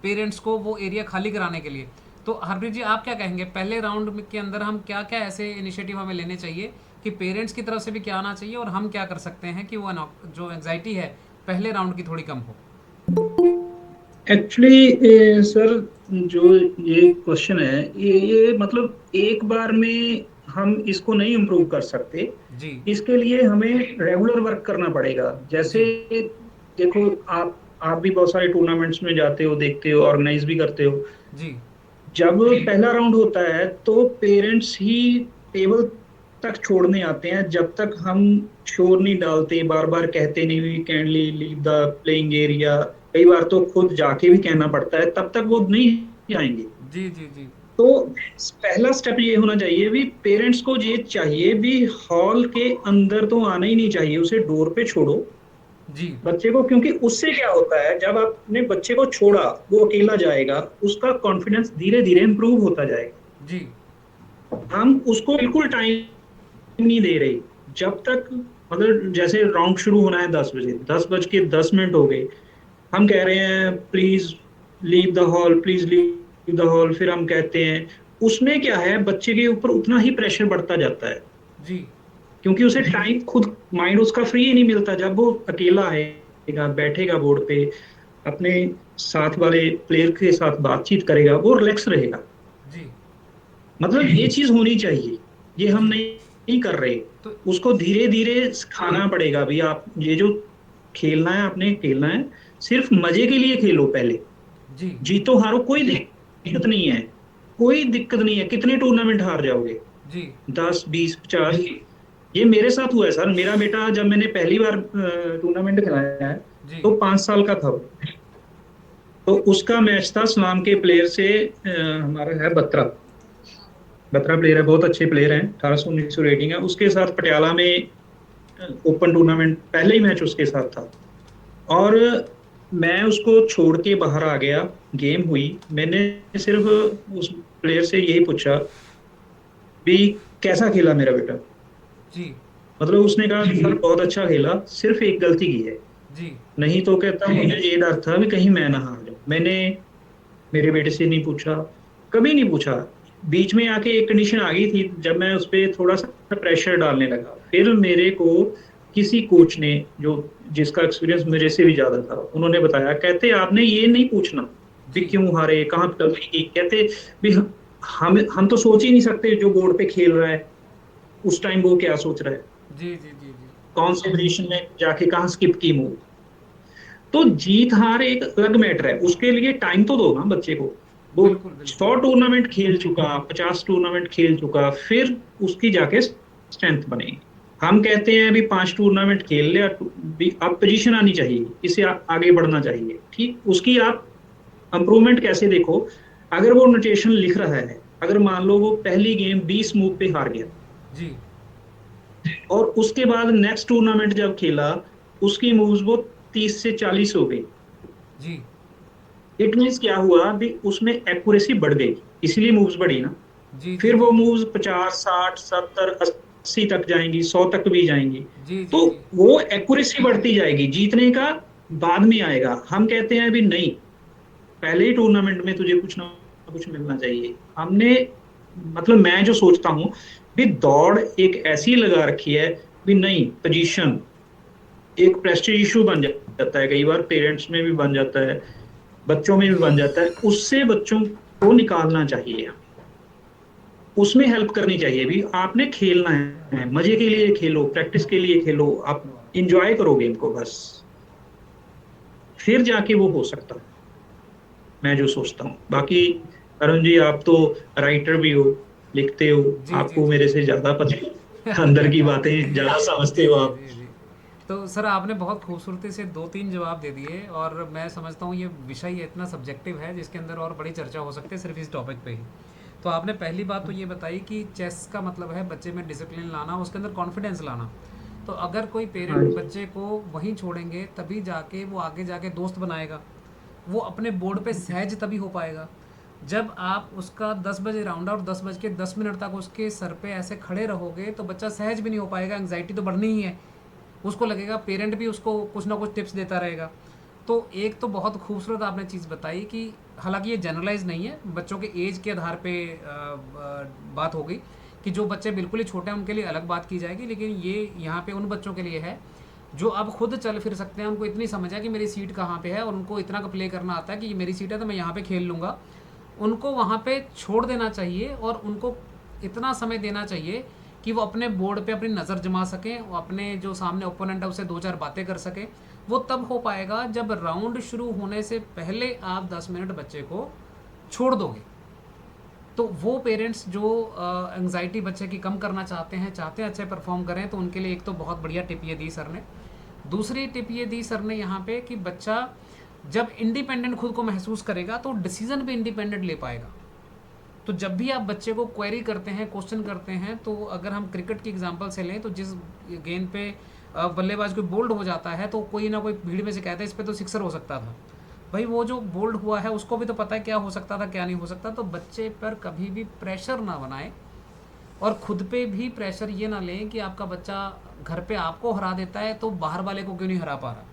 पेरेंट्स को वो एरिया खाली कराने के लिए। तो हरप्रीत जी आप क्या कहेंगे, पहले राउंड के अंदर हम क्या क्या ऐसे इनिशिएटिव हमें लेने चाहिए कि पेरेंट्स की तरफ से भी क्या आना चाहिए और हम क्या कर सकते हैं कि वो जो एंग्जाइटी है पहले राउंड की थोड़ी कम हो? एक्चुअली सर, जो ये क्वेश्चन है, ये मतलब एक बार में हम इसको नहीं इम्प्रूव कर सकते। जी इसके लिए हमें रेगुलर वर्क करना पड़ेगा। जैसे जी देखो, आप भी बहुत सारे टूर्नामेंट्स में जाते हो, देखते हो, ऑर्गेनाइज भी करते हो। जी जब पहला राउंड होता है तो पेरेंट्स ही टेबल तक छोड़ने आते हैं, जब तक हम शोर नहीं डालते, बार बार कहते नहीं we kindly leave the playing area, कई बार तो खुद जाके भी कहना पड़ता है, तब तक वो नहीं आएंगे। जी जी जी तो पहला स्टेप ये होना चाहिए भी, पेरेंट्स को ये चाहिए भी हॉल के अंदर तो आना ही नहीं चाहिए, उसे डोर पे छोड़ो जी बच्चे को। क्योंकि उससे क्या होता है, जब आपने बच्चे को छोड़ा, वो अकेला जाएगा, उसका कॉन्फिडेंस धीरे धीरे इंप्रूव होता जाएगा। जी हम उसको बिल्कुल टाइम नहीं दे रहे। जब तक, मतलब जैसे राउंड शुरू होना है 10 बजे, 10 बज के 10 मिनट हो गए, हम कह रहे हैं please leave the hall, please leave the hall, फिर हम कहते हैं, उसमें क्या है, बच्चे के ऊपर उतना ही प्रेशर बढ़ता जाता है। जी क्योंकि उसे टाइम, खुद माइंड उसका फ्री ही नहीं मिलता। जब वो अकेला आएगा, बैठेगा बोर्ड पे, अपने साथ वाले प्लेयर के साथ बातचीत करेगा, वो रिलैक्स रहेगा। जी मतलब ये चीज होनी चाहिए, ये हम जी नहीं कर रहे। तो उसको धीरे धीरे सिखाना पड़ेगा भी, आप ये जो खेलना है, आपने खेलना है, सिर्फ मजे के लिए खेलो पहले। जी जीतो हारो कोई दिक्कत नहीं है, कोई दिक्कत नहीं है। कितने टूर्नामेंट हार जाओगे, जी 10, 20, 50? ये मेरे साथ हुआ है सर। मेरा बेटा जब मैंने पहली बार टूर्नामेंट खिलाया है, जी तो 5 साल का था वो। तो उसका मैच था सलाम के प्लेयर से, हमारा है बत्रा, बत्रा प्लेयर है, बहुत अच्छे प्लेयर हैं, 1800-1900 रेटिंग है उसके साथ। पटियाला में ओपन टूर्नामेंट पहले ही मैच उसके साथ था, और मैं उसको छोड़ के बाहर आ गया। गेम हुई, मैंने सिर्फ उस प्लेयर से यही पूछा भी कैसा खेला मेरा बेटा। जी मतलब उसने कहा सर बहुत अच्छा खेला, सिर्फ एक गलती की है। जी नहीं तो कहता मुझे ये डर था भी कहीं मैं ना हार जाऊं। मैंने मेरे बेटे से नहीं पूछा, कभी नहीं पूछा। बीच में आके एक कंडीशन आ गई थी, जब मैं उस पर थोड़ा सा प्रेशर डालने लगा, फिर मेरे को किसी कोच ने, जो जिसका एक्सपीरियंस मेरे से भी ज्यादा था, उन्होंने बताया, कहते आपने ये नहीं पूछना भी जी क्यों हारे, कहाँ पे गलती की। कहते भी हम तो सोच ही नहीं सकते जो बोर्ड पे खेल रहा है उस टाइम वो क्या सोच रहा है, जी जी जी जी कौन से पोजीशन में जाके कहाँ स्किप की मूव। तो जीत हार एक अलग मैटर है, उसके लिए टाइम तो दो ना बच्चे को। वो बिल्कुल बिल्कुल 100 टूर्नामेंट खेल चुका, 50 टूर्नामेंट खेल चुका, फिर उसकी जाके स्ट्रेंथ बनेगी। हम कहते हैं अभी 5 टूर्नामेंट खेल ले, भी अब पोजीशन आनी चाहिए, इसे आगे बढ़ना चाहिए। ठीक, उसकी आप इंप्रूवमेंट कैसे देखो, अगर वो नोटेशन लिख रहा है, अगर मान लो वो पहली गेम 20 मूव पे हार गया, जी और उसके बाद नेक्स्ट टूर्नामेंट जब खेला, उसकी मूव्स वो 30 से 40 हो गई। जी इट मीन्स क्या हुआ भी, उसमें एक्यूरेसी बढ़ गई, इसलिए मूव्स बढ़ी ना। जी जी फिर जी वो जी मूव्स 50, 60, 70, 80 तक जाएंगी, 100 तक भी जाएंगी। जी जी तो जी वो एक्यूरेसी बढ़ती जाएगी, जीतने का बाद में आएगा। हम कहते हैं अभी नहीं, पहले ही टूर्नामेंट में तुझे कुछ ना कुछ मिलना चाहिए। हमने, मतलब मैं जो सोचता हूँ भी, दौड़ एक ऐसी लगा रखी है भी, नहीं, पोजीशन एक प्रेस्टीज इशू बन जाता है, कई बार पेरेंट्स में भी बन जाता है, बच्चों में भी बन जाता है। उससे बच्चों को निकालना चाहिए, उसमें हेल्प करनी चाहिए भी। आपने खेलना है, मजे के लिए खेलो, प्रैक्टिस के लिए खेलो, आप इंजॉय करो गेम को बस, फिर जाके वो हो सकता है। मैं जो सोचता हूँ बाकी, अरुण जी आप तो राइटर भी हो, लिखते हो, जी जी आपको जी मेरे से ज्यादा पता है, अंदर की बातें ज्यादा समझते हो जी आप। जी जी तो सर आपने बहुत खूबसूरती से दो तीन जवाब दे दिए और मैं समझता हूँ ये विषय इतना सब्जेक्टिव है जिसके अंदर और बड़ी चर्चा हो सकती है सिर्फ इस टॉपिक पे ही। तो आपने पहली बात तो ये बताई कि चेस का मतलब है बच्चे में डिसिप्लिन लाना, उसके अंदर कॉन्फिडेंस लाना। तो अगर कोई हाँ पेरेंट जी। बच्चे को वहीं छोड़ेंगे तभी जाके वो आगे जाके दोस्त बनाएगा, वो अपने बोर्ड पे सहज तभी हो पाएगा जब आप उसका 10 बजे राउंड आउट 10 बज के 10 मिनट तक उसके सर पे ऐसे खड़े रहोगे तो बच्चा सहज भी नहीं हो पाएगा, एंग्जाइटी तो बढ़नी ही है। उसको लगेगा पेरेंट भी उसको कुछ ना कुछ टिप्स देता रहेगा तो एक तो बहुत खूबसूरत आपने चीज़ बताई कि हालांकि ये जनरलाइज नहीं है, बच्चों के एज के आधार पे बात हो गई कि जो बच्चे बिल्कुल ही छोटे हैं उनके लिए अलग बात की जाएगी, लेकिन ये यहाँ पे उन बच्चों के लिए है जो अब खुद चल फिर सकते हैं, उनको इतनी समझ है कि मेरी सीट कहाँ पे है और उनको इतना का प्ले करना आता है कि ये मेरी सीट है तो मैं यहाँ पे खेल लूँगा। उनको वहाँ पे छोड़ देना चाहिए और उनको इतना समय देना चाहिए कि वो अपने बोर्ड पे अपनी नज़र जमा सकें, वो अपने जो सामने ओपोनेंट है उससे 2-4 बातें कर सकें। वो तब हो पाएगा जब राउंड शुरू होने से पहले आप 10 मिनट बच्चे को छोड़ दोगे। तो वो पेरेंट्स जो एंग्जाइटी बच्चे की कम करना चाहते हैं अच्छे परफॉर्म करें, तो उनके लिए एक तो बहुत बढ़िया टिप ये दी सर ने। दूसरी टिप ये दी सर ने यहाँ पे कि बच्चा जब इंडिपेंडेंट खुद को महसूस करेगा तो डिसीजन भी इंडिपेंडेंट ले पाएगा। तो जब भी आप बच्चे को क्वेरी करते हैं, क्वेश्चन करते हैं, तो अगर हम क्रिकेट की एग्जांपल से लें तो जिस गेंद पे बल्लेबाज कोई बोल्ड हो जाता है तो कोई ना कोई भीड़ में से कहता है इस पे तो सिक्सर हो सकता था। भाई वो जो बोल्ड हुआ है उसको भी तो पता है क्या हो सकता था क्या नहीं हो सकता। तो बच्चे पर कभी भी प्रेशर ना बनाएं और खुद पे भी प्रेशर ये ना लें कि आपका बच्चा घर पे आपको हरा देता है तो बाहर वाले को क्यों नहीं हरा पा रहा।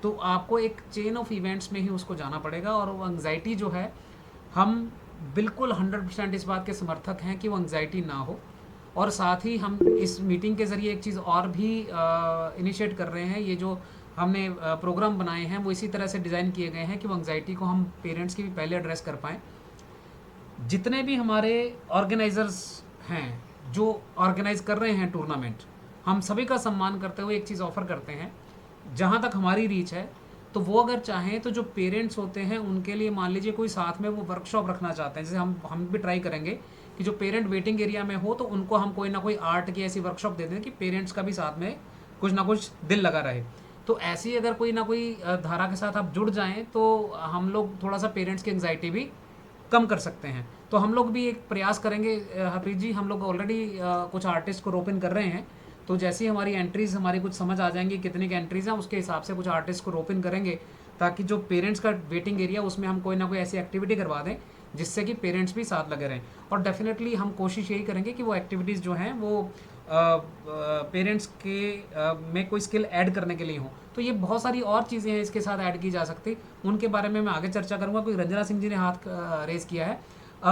तो आपको एक चेन ऑफ इवेंट्स में ही उसको जाना पड़ेगा। और वो एंग्जाइटी जो है, हम बिल्कुल 100% इस बात के समर्थक हैं कि वो एंग्जाइटी ना हो। और साथ ही हम इस मीटिंग के ज़रिए एक चीज़ और भी इनिशिएट कर रहे हैं। ये जो हमने प्रोग्राम बनाए हैं वो इसी तरह से डिज़ाइन किए गए हैं कि वो एंग्जाइटी को हम पेरेंट्स की भी पहले एड्रेस कर पाएँ। जितने भी हमारे ऑर्गेनाइजर्स हैं जो ऑर्गेनाइज कर रहे हैं टूर्नामेंट, हम सभी का सम्मान करते हुए एक चीज़ ऑफ़र करते हैं, जहाँ तक हमारी रीच है तो वो अगर चाहें तो जो पेरेंट्स होते हैं उनके लिए मान लीजिए कोई साथ में वो वर्कशॉप रखना चाहते हैं, जैसे हम भी ट्राई करेंगे कि जो पेरेंट वेटिंग एरिया में हो तो उनको हम कोई ना कोई आर्ट की ऐसी वर्कशॉप दे दें कि पेरेंट्स का भी साथ में कुछ ना कुछ दिल लगा रहे। तो ऐसी अगर कोई ना कोई धारा के साथ आप जुड़ जाएं तो हम लोग थोड़ा सा पेरेंट्स की एंग्जाइटी भी कम कर सकते हैं। तो हम लोग भी एक प्रयास करेंगे हरप्रीत जी, हम लोग ऑलरेडी कुछ आर्टिस्ट को रोप इन कर रहे हैं। तो जैसी हमारी एंट्रीज़ हमारी कुछ समझ आ जाएंगी कितनी की एंट्रीज़ हैं, उसके हिसाब से कुछ आर्टिस्ट को रोप इन करेंगे ताकि जो पेरेंट्स का वेटिंग एरिया उसमें हम कोई ना कोई ऐसी एक्टिविटी करवा दें जिससे कि पेरेंट्स भी साथ लगे रहें। और डेफिनेटली हम कोशिश यही करेंगे कि वो एक्टिविटीज़ जो हैं वो पेरेंट्स के में कोई स्किल ऐड करने के लिए हों। तो ये बहुत सारी और चीज़ें हैं इसके साथ ऐड की जा सकती, उनके बारे में मैं आगे चर्चा करूँगा। कोई रंजना सिंह जी ने हाथ रेज़ किया है।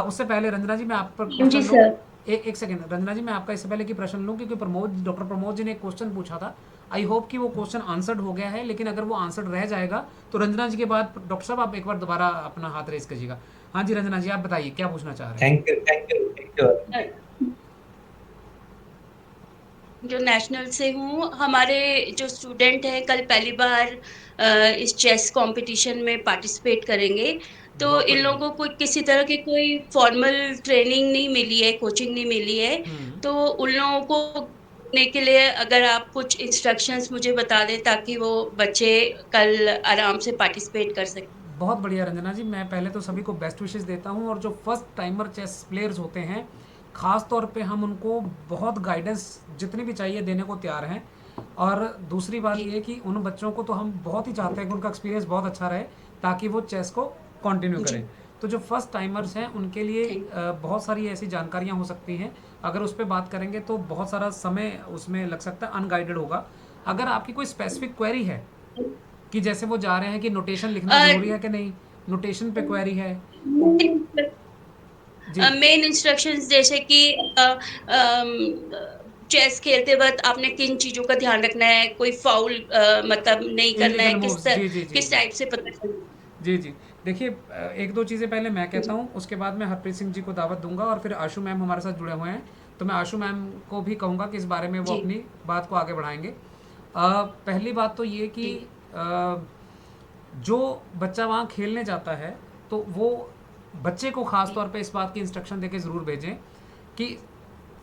उससे पहले रंजना जी मैं आप पर जी क्वेश्चन लूँ, सर। एक सेकेंड रंजना जी, मैं आपका इससे पहले कि प्रश्न लूँ क्योंकि डॉक्टर प्रमोद जी ने एक क्वेश्चन पूछा था। आई होप कि वो क्वेश्चन आंसर्ड हो गया है, लेकिन अगर वो आंसर्ड रह जाएगा तो रंजना जी के बाद डॉक्टर साहब आप एक बार दोबारा अपना हाथ रेज कीजिएगा। हाँ जी रंजना जी, आप बताइए क्या पूछना चाह रहे हैं। Thank you thank you thank you. जो नेशनल से हूँ, हमारे जो स्टूडेंट हैं कल पहली बार इस चेस कंपटीशन में पार्टिसिपेट करेंगे। तो बहुत इन बढ़िया। लोगों को किसी तरह की कोई फॉर्मल ट्रेनिंग नहीं मिली है, कोचिंग नहीं मिली है। तो उन लोगों को करने के लिए अगर आप कुछ इंस्ट्रक्शंस मुझे बता दें ताकि वो बच्चे कल आराम से पार्टिसिपेट कर सकें। बहुत बढ़िया रंजना जी, मैं पहले तो सभी को बेस्ट विशेस देता हूँ। और जो फर्स्ट टाइमर चेस प्लेयर्स होते हैं ख़ास तौर पे हम उनको बहुत गाइडेंस जितनी भी चाहिए देने को तैयार हैं। और दूसरी बात ये कि उन बच्चों को तो हम बहुत ही चाहते हैं कि उनका एक्सपीरियंस बहुत अच्छा रहे ताकि वो चेस को कंटिन्यू करें। तो जो फर्स्ट टाइमर्स हैं उनके लिए बहुत सारी ऐसी जानकारियाँ हो सकती हैं, अगर उस पर बात करेंगे तो बहुत सारा समय उसमें लग सकता है, अनगाइडेड होगा। अगर आपकी कोई स्पेसिफिक क्वेरी है कि जैसे वो जा रहे हैं कि नोटेशन लिखना ज़रूरी है कि नहीं, नोटेशन पे क्वेरी है जी। मेन इंस्ट्रक्शंस जैसे कि चेस खेलते वक्त आपने किन चीजों का ध्यान रखना है, कोई फाउल मतलब नहीं करना है, इलीगल मूव्स, जी जी जी किस जी टाइप से पता चले। जी जी। देखिए एक दो चीज़ें पहले मैं कहता हूँ, उसके बाद मैं हरप्रीत सिंह जी को दावत दूंगा और फिर आशु मैम हमारे साथ जुड़े हुए हैं तो मैं आशु मैम को भी कहूँगा कि इस बारे में वो जी। अपनी बात को आगे बढ़ाएंगे। पहली बात तो ये कि जो बच्चा वहाँ खेलने जाता है तो वो बच्चे को ख़ास तौर पे इस बात की इंस्ट्रक्शन देके ज़रूर भेजें कि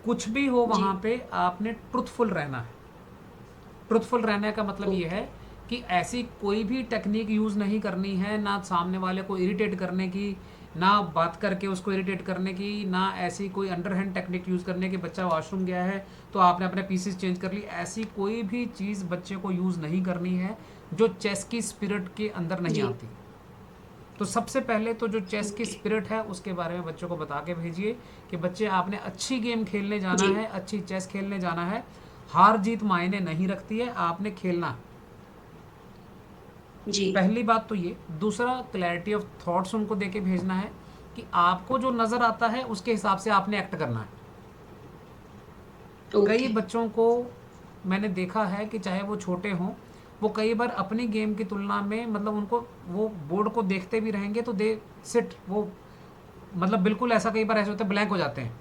कुछ भी हो वहाँ पे आपने ट्रुथफुल रहना है। ट्रुथफुल रहने का मतलब ये है कि ऐसी कोई भी टेक्निक यूज़ नहीं करनी है, ना सामने वाले को इरिटेट करने की, ना बात करके उसको इरिटेट करने की, ना ऐसी कोई अंडरहैंड टेक्निक यूज़ करने की बच्चा वॉशरूम गया है तो आपने अपने पीसेस चेंज कर ली। ऐसी कोई भी चीज़ बच्चे को यूज़ नहीं करनी है जो चेस की स्पिरिट के अंदर नहीं आती। तो सबसे पहले तो जो चेस की स्पिरिट है उसके बारे में बच्चों को बता के भेजिए कि बच्चे आपने अच्छी गेम खेलने जाना है, अच्छी चेस खेलने जाना है, हार जीत मायने नहीं रखती है, आपने खेलना है। जी पहली बात तो ये, दूसरा क्लैरिटी ऑफ थॉट्स उनको देके भेजना है कि आपको जो नज़र आता है उसके हिसाब से आपने एक्ट करना है। कई ओके बच्चों को मैंने देखा है कि चाहे वो छोटे हों, वो कई बार अपनी गेम की तुलना में मतलब उनको वो बोर्ड को देखते भी रहेंगे तो दे सिट वो मतलब बिल्कुल ऐसा कई बार ऐसे होता है ब्लैंक हो जाते हैं।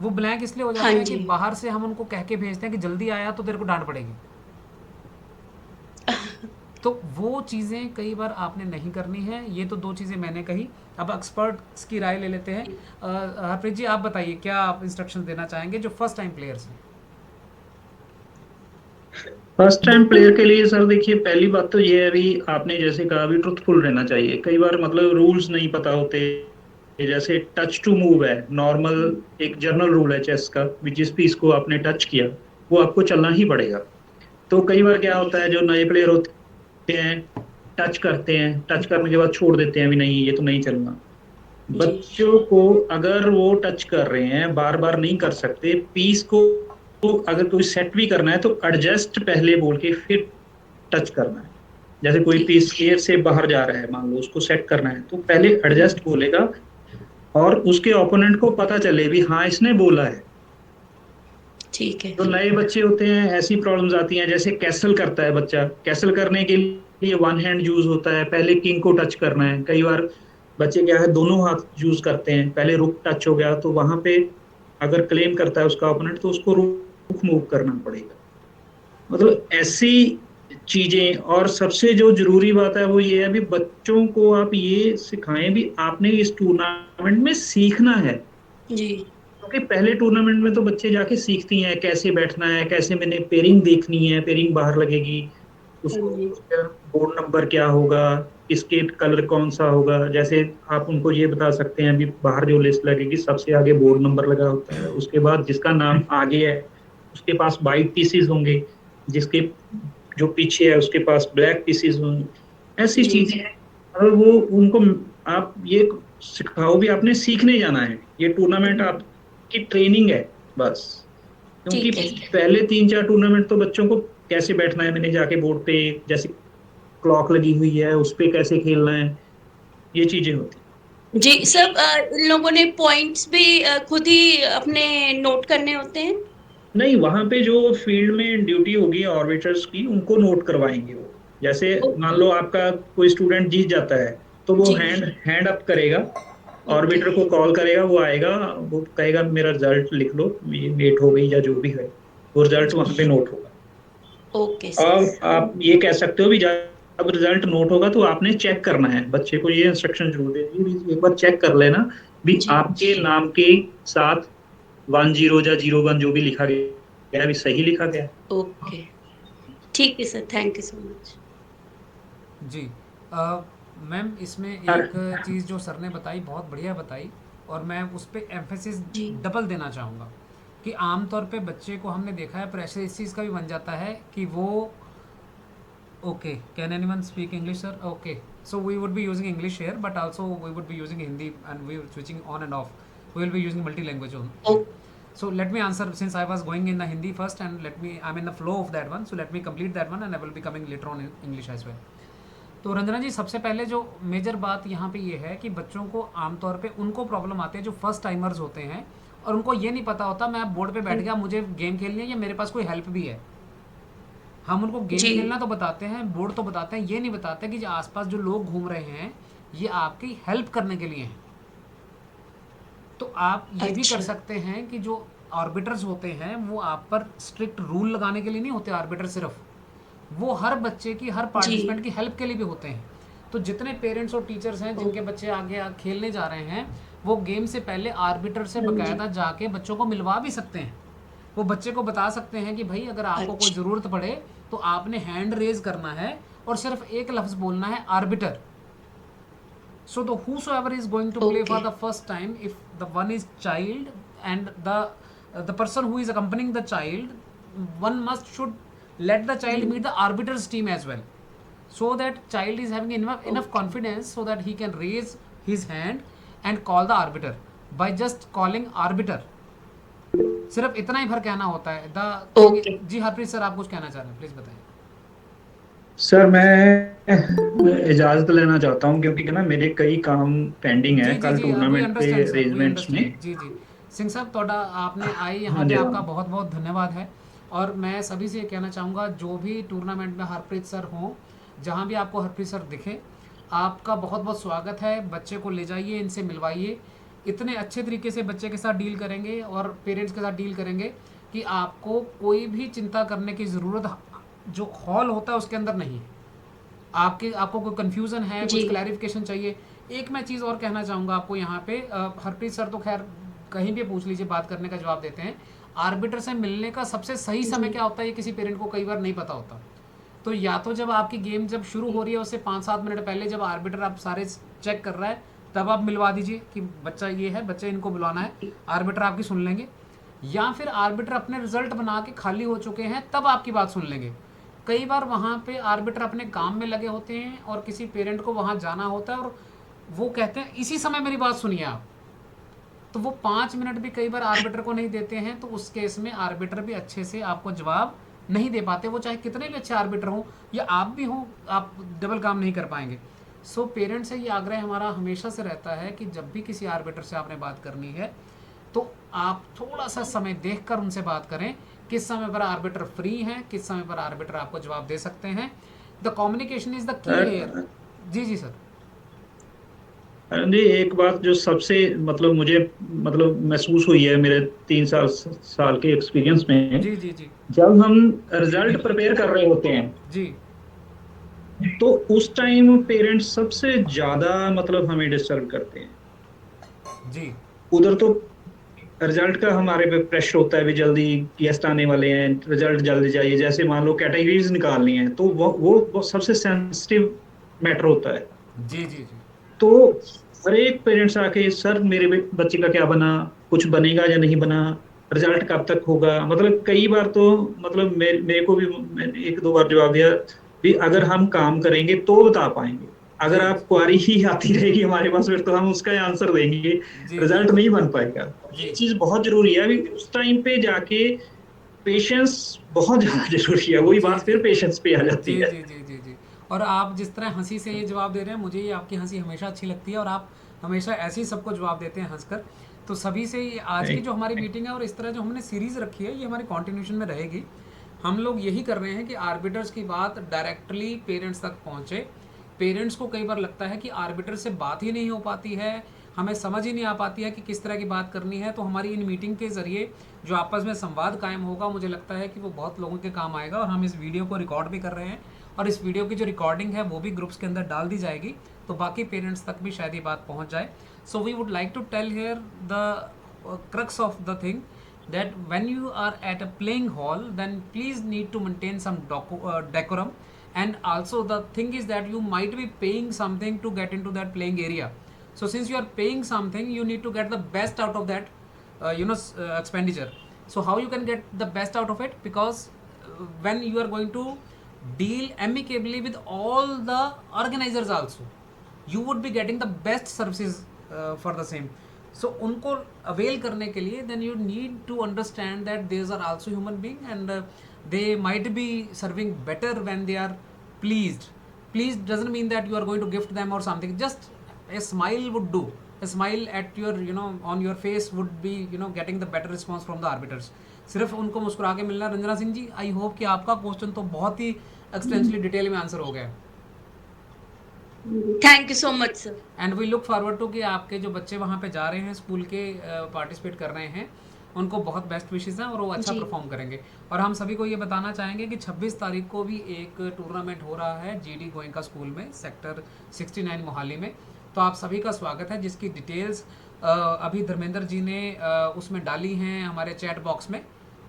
वो ब्लैंक इसलिए हो हाँ जाते हैं कि जी बाहर से हम उनको कह के भेजते हैं कि जल्दी आया तो तेरे को डांट पड़ेगी। तो वो चीज़ें कई बार आपने नहीं करनी है। ये तो 2 चीज़ें मैंने कही। अब एक्सपर्ट्स की राय ले लेते हैं। हरप्रीत जी आप बताइए क्या आप इंस्ट्रक्शन देना चाहेंगे जो फर्स्ट टाइम प्लेयर्स हैं? फर्स्ट टाइम प्लेयर के लिए सर देखिए, पहली बात तो ये है, अभी आपने जैसे कहा अभी ट्रुथफुल रहना चाहिए। कई बार मतलब रूल्स नहीं पता होते, जैसे टच टू मूव है नॉर्मल, एक जनरल रूल है चेस का, भी जिस पीस को आपने टच किया वो आपको चलना ही पड़ेगा। तो कई बार क्या होता है, जो नए प्लेयर होते हैं टच करते हैं, टच करने के बाद छोड़ देते हैं, भी नहीं ये तो नहीं चलना। जी बच्चों को अगर वो टच कर रहे हैं, बार बार नहीं कर सकते पीस को, तो अगर कोई सेट भी करना है तो एडजस्ट पहले बोल के फिर टच करना है। जैसे कोई ठीक पीस एयर से बाहर जा रहा है, मान लो उसको सेट करना है, तो पहले एडजस्ट बोलेगा और उसके ओपोनेंट को पता चले भी हाँ इसने बोला है। ठीक है जो नए बच्चे होते हैं ऐसी प्रॉब्लम्स आती हैं, जैसे कैसल करता है बच्चा, कैसल करने के लिए वन हैंड यूज होता है, पहले किंग को टच करना है। कई बार बच्चे क्या है दोनों हाथ यूज करते हैं, पहले रुक टच हो गया तो वहां पे अगर क्लेम करता है उसका ओपोनेंट तो उसको रुक मूव करना पड़ेगा। मतलब ऐसी चीजें। और सबसे जो जरूरी बात है वो ये है, भी बच्चों को आप ये सिखाएं भी आपने इस टूर्नामेंट में सीखना है। जी क्योंकि पहले टूर्नामेंट में तो बच्चे जाके सीखती हैं कैसे बैठना है, कैसे मैंने पेयरिंग देखनी है, पेयरिंग बाहर लगेगी, हाँ उसको जी उसका बोर्ड नंबर क्या होगा, इसके कलर कौन सा होगा। जैसे आप उनको ये बता सकते हैं, अभी बाहर जो लिस्ट लगेगी सबसे आगे बोर्ड नंबर लगा होता है, उसके बाद जिसका नाम आगे है उसके पास वाइट पीसीज होंगे, जिसके जो पीछे है उसके पास ब्लैक पीसीज होंगे। ऐसी जी चीजें हैं। और वो उनको आप ये सिखाओ भी आपने सीखने जाना है, ये टूर्नामेंट आपकी ट्रेनिंग है बस। क्योंकि ठीक है पहले 3-4 टूर्नामेंट तो बच्चों को कैसे बैठना है, मैंने जाके बोर्ड पे जैसे क्लॉक लगी हुई है उस पे कैसे खेलना है, ये चीजें होती जी सब इन लोगों ने पॉइंट्स भी खुद ही अपने नोट करने होते हैं नहीं। वहां पे जो फील्ड में ड्यूटी होगी ऑर्बिटर्स की, उनको नोट करवाएंगे वो। जैसे मान लो आपका कोई स्टूडेंट जीत जाता है तो वो जी हैंड हैंड अप करेगा, ओके ऑर्बिटर को कॉल करेगा, वो आएगा, वो कहेगा मेरा रिजल्ट लिख लो, ये मेट हो गई या जो भी है, वो रिजल्ट वहां पे नोट होगा। ओके और सर आप ये कह सकते हो भी जब रिजल्ट नोट होगा तो आपने चेक करना है, बच्चे को ये इंस्ट्रक्शन जरूर दे दीजिए भी एक बार चेक कर लेना भी जी आपके नाम के साथ 10 या 01 जो भी लिखा गया है भी सही लिखा गया है। ओके ठीक है sir thank you so much जी मैम इसमें और एक चीज़ जो सर ने बताई बहुत बढ़िया बताई और मैं उस पर एम्फेसिस जी डबल देना चाहूँगा कि आमतौर पे बच्चे को हमने देखा है प्रेशर इस चीज़ का भी बन जाता है कि वो okay can anyone speak English sir okay so we would be using English here but also we would be using Hindi and we switching on and off we will be using multi language on so let me answer since I was going in the Hindi first and I'm in the flow of that one so let me complete that one and I will be coming later on in English as well. तो रंजना जी सबसे पहले जो मेजर बात यहाँ पे ये है कि बच्चों को आमतौर पे उनको प्रॉब्लम आती है जो फर्स्ट टाइमर्स होते हैं और उनको ये नहीं पता होता मैं बोर्ड पे बैठ गया मुझे गेम खेलनी है या मेरे पास कोई हेल्प भी है। हम उनको गेम जी खेलना तो बताते हैं बोर्ड तो बताते हैं ये नहीं बताते कि जो आसपास जो लोग घूम रहे हैं ये आपकी हेल्प करने के लिए हैं। तो आप ये भी कर अच्छा सकते हैं कि जो आर्बिटर्स होते हैं वो आप पर स्ट्रिक्ट रूल लगाने के लिए नहीं होते आर्बिटर सिर्फ वो हर बच्चे की हर जी पार्टिसिपेंट की हेल्प के लिए भी होते हैं। तो जितने पेरेंट्स और टीचर्स हैं जिनके बच्चे आगे खेलने जा रहे हैं वो गेम से पहले आर्बिटर से हाँ जी बकायदा जाके बच्चों को मिलवा भी सकते हैं। वो बच्चे को बता सकते हैं कि भाई अगर आपको कोई अच्छा ज़रूरत पड़े तो आपने हैंड रेज करना है और सिर्फ एक लफ्ज़ बोलना है arbiter. So the whosoever is going to play for okay the first time, if the one is child and the person who is accompanying the child, one must should let the child meet the arbiter's team as well, so that child is having enough okay confidence so that he can raise his hand and call the arbiter by just calling arbiter. सिर्फ इतना ही भर कहना होता है द थिंग। ओके जी हरप्रीत सर आप कुछ कहना चाह रहे हैं प्लीज बताएं। सर मैं इजाजत लेना चाहता हूँ क्योंकि ना मेरे कई काम पेंडिंग जी है जी कल जी वी टूर्नामेंट के अंडरस्टैंड सर, वी अरेंजमेंट्स में। अंडरस्टैंड। जी जी सिंह साहब, थोड़ा आपने आए यहाँ हाँ पे, जी। आपका बहुत बहुत धन्यवाद है। और मैं सभी से ये कहना चाहूँगा, जो भी टूर्नामेंट में हरप्रीत सर हों, जहाँ भी आपको हरप्रीत सर दिखे, आपका बहुत बहुत स्वागत है। बच्चे को ले जाइए, इनसे मिलवाइए। इतने अच्छे तरीके से बच्चे के साथ डील करेंगे और पेरेंट्स के साथ डील करेंगे कि आपको कोई भी चिंता करने की ज़रूरत जो हॉल होता है उसके अंदर नहीं है। आपको कोई कन्फ्यूज़न है, जी कुछ क्लैरिफिकेशन चाहिए। एक मैं चीज़ और कहना चाहूँगा आपको यहाँ पे, हरप्रीत सर तो खैर कहीं भी पूछ लीजिए, बात करने का जवाब देते हैं। आर्बिटर से मिलने का सबसे सही समय जी क्या होता है, ये किसी पेरेंट को कई बार नहीं पता होता। तो या तो जब आपकी गेम जब शुरू हो रही है उससे 5-7 मिनट पहले, जब आर्बिटर आप सारे चेक कर रहा है, तब आप मिलवा दीजिए कि बच्चा ये है, बच्चा इनको बुलाना है। आर्बिटर आपकी सुन लेंगे। या फिर आर्बिटर अपने रिजल्ट बना के खाली हो चुके हैं, तब आपकी बात सुन लेंगे। कई बार वहाँ पे आर्बिटर अपने काम में लगे होते हैं और किसी पेरेंट को वहाँ जाना होता है, और वो कहते हैं इसी समय मेरी बात सुनिए आप। तो वो 5 मिनट भी कई बार आर्बिटर को नहीं देते हैं, तो उस केस में आर्बिटर भी अच्छे से आपको जवाब नहीं दे पाते। वो चाहे कितने भी अच्छे आर्बिटर हों या आप भी हों, आप डबल काम नहीं कर पाएंगे। सो पेरेंट से ये आग्रह हमारा हमेशा से रहता है कि जब भी किसी आर्बिटर से आपने बात करनी है, तो आप थोड़ा सा समय देखकर उनसे बात करें। किस समय पर आर्बिटर फ्री हैं, किस समय पर आर्बिटर आपको जवाब दे सकते हैं। The communication is the key here. Uh- जी जी सर। अरुण जी, एक बात जो सबसे मतलब मुझे मतलब महसूस हुई है मेरे 3 साल के एक्सपीरियंस में, जी जी जी जब हम रिजल्ट प्रिपेयर कर रहे होते हैं जी तो उस टाइम पेरेंट्स सबसे ज्यादा मतलब हमें डिस्टर्ब करते हैं। जी उधर तो रिजल्ट का हमारे पे प्रेशर होता है भी, जल्दी गेस्ट आने वाले हैं, रिजल्ट जल्दी चाहिए। जैसे मान लो कैटेगरीज निकालनी है तो वो सबसे सेंसिटिव मैटर होता है। जी जी जी तो हर एक पेरेंट्स आके, सर मेरे बच्चे का क्या बना, कुछ बनेगा या नहीं बना, रिजल्ट कब तक होगा। मतलब कई बार तो मतलब मेरे को भी, मैंने 1-2 बार जवाब दिया भी, अगर हम काम करेंगे तो बता पाएंगे, अगर जी आप क्वारी ही आती रहेगी हमारे पास फिर तो हम उसका आंसर देंगे, जी जी रिजल्ट नहीं बन पाएगा। तो जी ये चीज बहुत जरूरी है अभी उस टाइम पे जाके, पेशेंस बहुत ज्यादा जरूरी है। वही जी बात जी फिर पेशेंस पे आ जाती जी है। जी जी जी जी। और आप जिस तरह हंसी से ये जवाब दे रहे हैं, मुझे ये आपकी हंसी हमेशा अच्छी लगती है, और आप हमेशा ऐसे ही सबको जवाब देते हैं हंसकर। तो सभी से ये आज की जो हमारी मीटिंग है, और इस तरह जो हमने सीरीज़ रखी है, ये हमारी कॉन्टिन्यूशन में रहेगी। हम लोग यही कर रहे हैं कि आर्बिटर्स की बात डायरेक्टली पेरेंट्स तक पहुँचे। पेरेंट्स को कई बार लगता है कि आर्बिटर से बात ही नहीं हो पाती है, हमें समझ ही नहीं आ पाती है कि किस तरह की बात करनी है। तो हमारी इन मीटिंग के ज़रिए जो आपस में संवाद कायम होगा, मुझे लगता है कि वो बहुत लोगों के काम आएगा। और हम इस वीडियो को रिकॉर्ड भी कर रहे हैं, और इस वीडियो की जो रिकॉर्डिंग है वो भी ग्रुप्स के अंदर डाल दी जाएगी, तो बाकी पेरेंट्स तक भी शायद ये बात पहुंच जाए। So we would like to tell here the crux of the thing, that when you are at a playing hall, then please need to maintain some decorum. And also the thing is that you might be paying something to get into that playing area. So since you are paying something, you need to get the best out of that expenditure. So how you can get the best out of it? Because when you are going to deal amicably with all the organizers also, you would be getting the best services for the same. So उनको अवेल करने के लिए, then you need to understand that these are also human being, and they might be serving better when they are pleased. Pleased doesn't mean that you are going to gift them or something. Just a smile would do. A smile at your on your face would be getting the better response from the arbiters. सिर्फ उनको मुस्कुरा के मिलना। रंजना सिंह जी, आई होप कि आपका क्वेश्चन तो बहुत ही एक्सटेंसिवली डिटेल में आंसर हो गया। Thank you so much sir. And we look forward to कि आपके जो बच्चे वहाँ पे जा रहे हैं, स्कूल के पार्टिसिपेट कर रहे हैं, उनको बहुत बेस्ट विशेज़ हैं और वो अच्छा जी परफॉर्म करेंगे। और हम सभी को ये बताना चाहेंगे कि 26 तारीख को भी एक टूर्नामेंट हो रहा है GD गोयनका स्कूल में, सेक्टर 69 मोहाली में। तो आप सभी का स्वागत है, जिसकी डिटेल्स अभी धर्मेंद्र जी ने उसमें डाली हैं हमारे चैट बॉक्स में,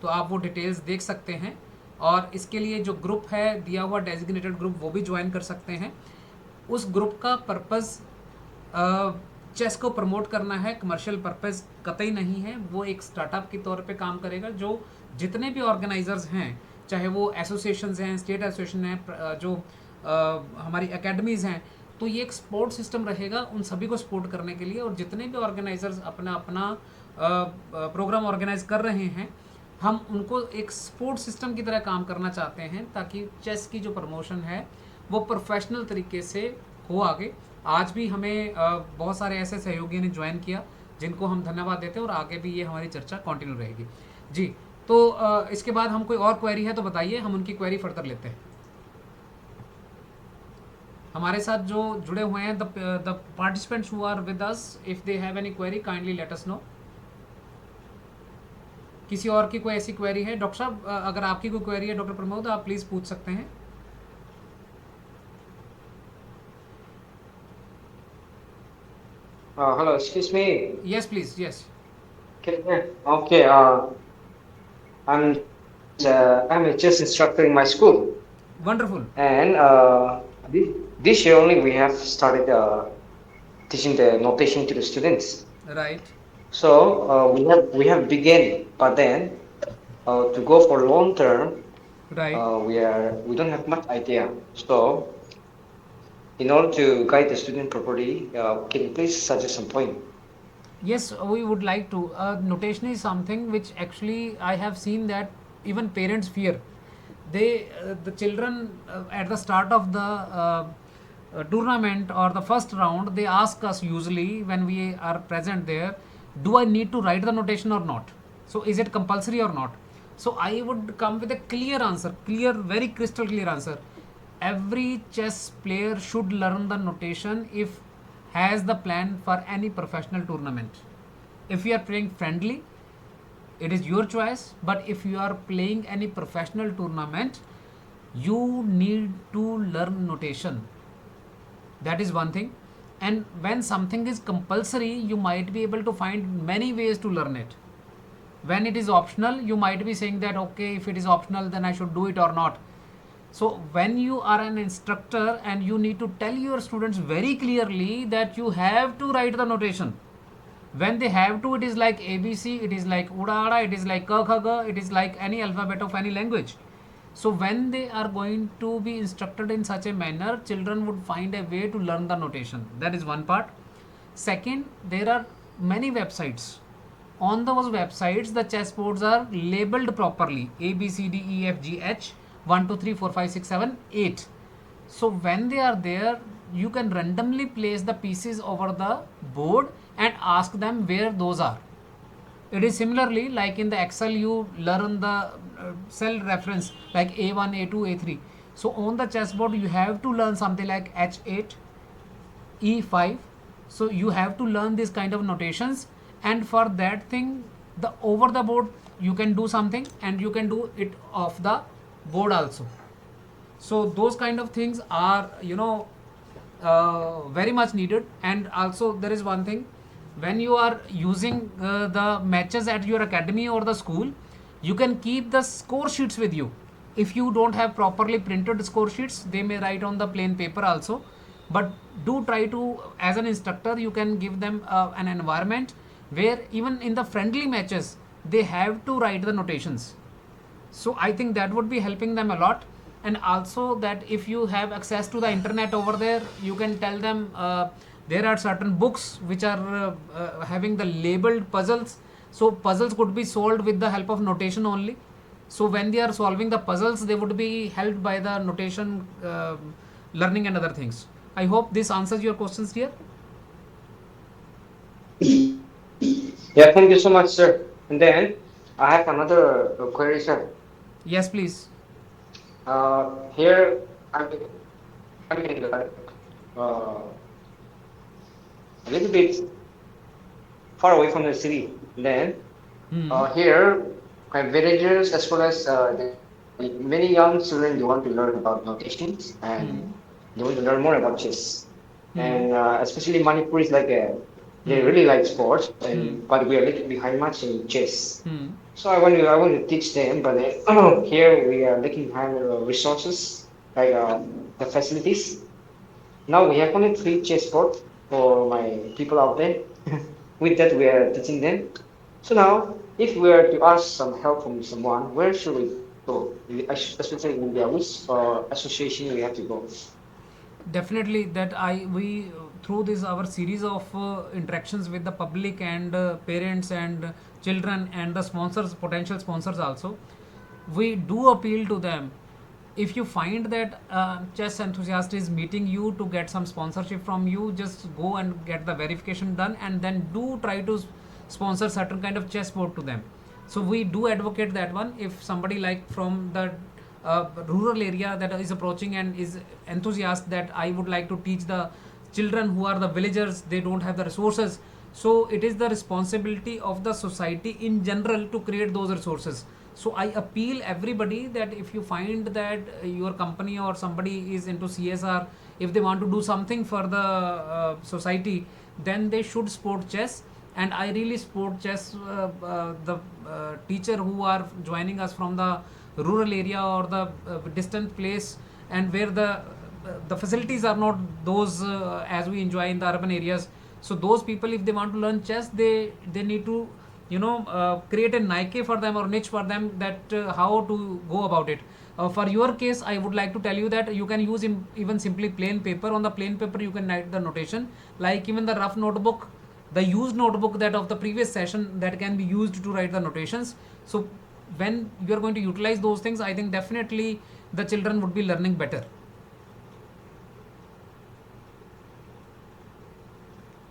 तो आप वो डिटेल्स देख सकते हैं। और इसके लिए जो ग्रुप है दिया हुआ, डेजिग्नेटेड ग्रुप, वो भी ज्वाइन कर सकते हैं। उस ग्रुप का पर्पज़ चेस को प्रमोट करना है, कमर्शियल पर्पज़ कतई नहीं है। वो एक स्टार्टअप के तौर पे काम करेगा। जो जितने भी ऑर्गेनाइजर्स हैं, चाहे वो एसोसिएशंस हैं, स्टेट एसोसिएशन हैं, जो हमारी एकेडमीज़ हैं, तो ये एक सपोर्ट सिस्टम रहेगा उन सभी को सपोर्ट करने के लिए। और जितने भी ऑर्गेनाइजर्स अपना अपना प्रोग्राम ऑर्गेनाइज कर रहे हैं, हम उनको एक स्पोर्ट सिस्टम की तरह काम करना चाहते हैं ताकि चेस की जो प्रमोशन है वो प्रोफेशनल तरीके से हो आगे। आज भी हमें बहुत सारे ऐसे सहयोगियों ने ज्वाइन किया जिनको हम धन्यवाद देते हैं और आगे भी ये हमारी चर्चा कंटिन्यू रहेगी जी। तो इसके बाद हम कोई और क्वेरी है तो बताइए, हम उनकी क्वेरी फर्दर लेते हैं। हमारे साथ जो जुड़े हुए हैं the participants who are with us, if they have any query kindly let us know. किसी और की कोई ऐसी क्वेरी है? डॉक्टर साहब अगर आपकी कोई क्वेरी है डॉक्टर प्रमोद, आप प्लीज पूछ सकते हैं। Hello, excuse me. Yes please, yes. Okay. I'm I'm a chess instructor in my school, wonderful. and this year only we have started teaching the notation to the students. Right. So we have begun, but then to go for long term, right. we don't have much idea. So in order to guide the student properly, can you please suggest some point? Yes, we would like to. Notation is something which actually I have seen that even parents fear. The children at the start of the tournament or the first round, they ask us usually when we are present there, do I need to write the notation or not? So is it compulsory or not? So I would come with a clear answer, very crystal clear answer. Every chess player should learn the notation if has the plan for any professional tournament. If you are playing friendly, it is your choice, but if you are playing any professional tournament, you need to learn notation. That is one thing. And when something is compulsory, you might be able to find many ways to learn it. When it is optional, you might be saying that okay, if it is optional then I should do it or not. So when you are an instructor and you need to tell your students very clearly that you have to write the notation. When they have to, it is like ABC, it is like Udara, it is like Kakhaga, it is like any alphabet of any language. So when they are going to be instructed in such a manner, children would find a way to learn the notation. That is one part. Second, there are many websites. On those websites, the chessboards are labeled properly: A, B, C, D, E, F, G, H, 1, 2, 3, 4, 5, 6, 7, 8. So when they are there, you can randomly place the pieces over the board and ask them where those are. It is similarly like in the Excel, you learn the cell reference like A1, A2, A3. So on the chessboard, you have to learn something like H8, E5. So you have to learn this kind of notations, and for that thing, the over the board you can do something, and you can do it off the board also. So those kind of things are very much needed. And also there is one thing, when you are using the matches at your academy or the school, you can keep the score sheets with you. If you don't have properly printed score sheets, they may write on the plain paper also, but do try to, as an instructor, you can give them an environment where even in the friendly matches they have to write the notations. So I think that would be helping them a lot. And also that if you have access to the internet over there, you can tell them there are certain books which are having the labeled puzzles. So puzzles could be solved with the help of notation only. So when they are solving the puzzles, they would be helped by the notation learning and other things. I hope this answers your questions here. Yeah, thank you so much, sir. And then I have another query, sir. Yes, please. Here I'm in a little bit far away from the city. Then here, my villagers as well as many young children, they want to learn about notations and they want to learn more about chess. And especially Manipur is like they really like sports, and but we are little behind much in chess. So I want to teach them, but here we are looking behind resources like the facilities. Now we have only 3 chessboard for my people out there. With that, we are teaching them. So now, if we are to ask some help from someone, where should we go? Especially in India, which association we have to go? Definitely that we through this our series of interactions with the public and parents and children and the sponsors, potential sponsors also, we do appeal to them. If you find that chess enthusiast is meeting you to get some sponsorship from you, just go and get the verification done, and then do try to sponsor certain kind of chess board to them. So we do advocate that one. If somebody like from the rural area that is approaching and is enthusiast that I would like to teach the children who are the villagers, they don't have the resources, so it is the responsibility of the society in general to create those resources. So I appeal everybody that if you find that your company or somebody is into CSR, if they want to do something for the society, then they should support chess. And I really support chess. The teacher who are joining us from the rural area or the distant place, and where the facilities are not those as we enjoy in the urban areas. So those people, if they want to learn chess, they need to create a Nike for them or niche for them, that how to go about it. For your case, I would like to tell you that you can use even simply plain paper. On the plain paper you can write the notation, like even the rough notebook, the used notebook that of the previous session, that can be used to write the notations. So when you are going to utilize those things, I think definitely the children would be learning better.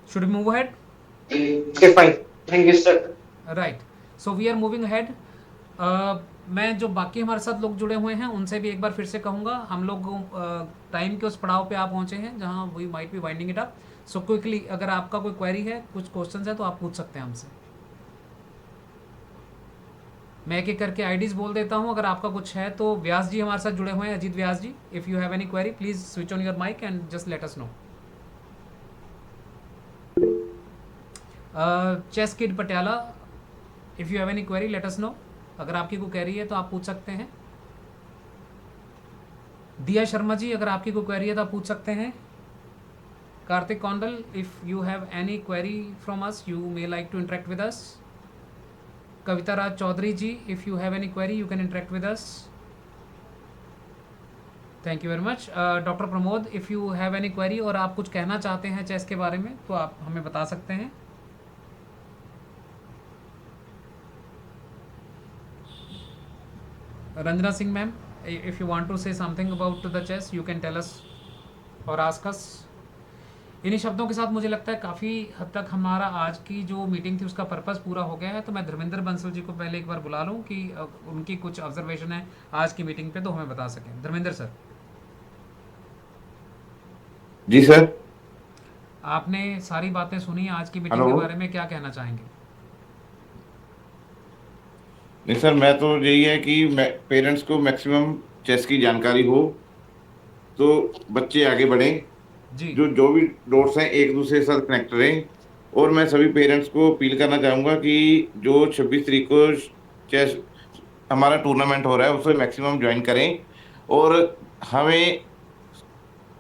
Should we move ahead? Okay, fine. Thank you, sir. Right, so we are moving ahead. मैं जो बाकी हमारे साथ लोग जुड़े हुए हैं उनसे भी एक बार फिर से कहूँगा, हम लोग टाइम के उस पड़ाव पे आप पहुँचे हैं जहाँ we might be winding it up. So quickly, अगर आपका कोई क्वेरी है, कुछ क्वेश्चंस है, तो आप पूछ सकते हैं हमसे. मैं एक एक करके आईडीज बोल देता हूँ. अगर आपका कुछ है तो व्यास जी हमारे साथ जुड़े हुए हैं, Ajit Vyas ji. If you have any query, please switch on your mic and just let us know. Chess kid Patiala, if you have any query let us know. अगर आपकी कोई क्वेरी है तो आप पूछ सकते हैं. दिया शर्मा जी, अगर आपकी कोई क्वेरी है तो आप पूछ सकते हैं. Kartik Kaundal, if you have any query from us, you may like to interact with us. Kavita Raj Chaudhary ji, if you have any query you can interact with us. Thank you very much. Doctor Pramod, if you have any query और आप कुछ कहना चाहते हैं चेस के बारे में, तो आप हमें बता सकते हैं. Ranjana Singh ma'am, if you want to say something about the chess, you can tell us or ask us. इन्हीं शब्दों के साथ मुझे लगता है काफ़ी हद तक हमारा आज की जो मीटिंग थी उसका पर्पस पूरा हो गया है. तो मैं धर्मेंद्र बंसल जी को पहले एक बार बुला लूँ कि उनकी कुछ ऑब्जर्वेशन है आज की मीटिंग पे, तो हमें बता सकें. धर्मेंद्र सर. जी सर. आपने सारी बातें सुनी आज की मीटिंग के बारे में, क्या कहना चाहेंगे? नहीं सर, मैं तो यही है कि पेरेंट्स को मैक्सिमम चेस की जानकारी हो तो बच्चे आगे बढ़ें. जी. जो भी डॉट्स हैं एक दूसरे के साथ कनेक्ट रहें. और मैं सभी पेरेंट्स को अपील करना चाहूँगा कि जो 26 तारीख को चेस हमारा टूर्नामेंट हो रहा है उसे मैक्सिमम ज्वाइन करें. और हमें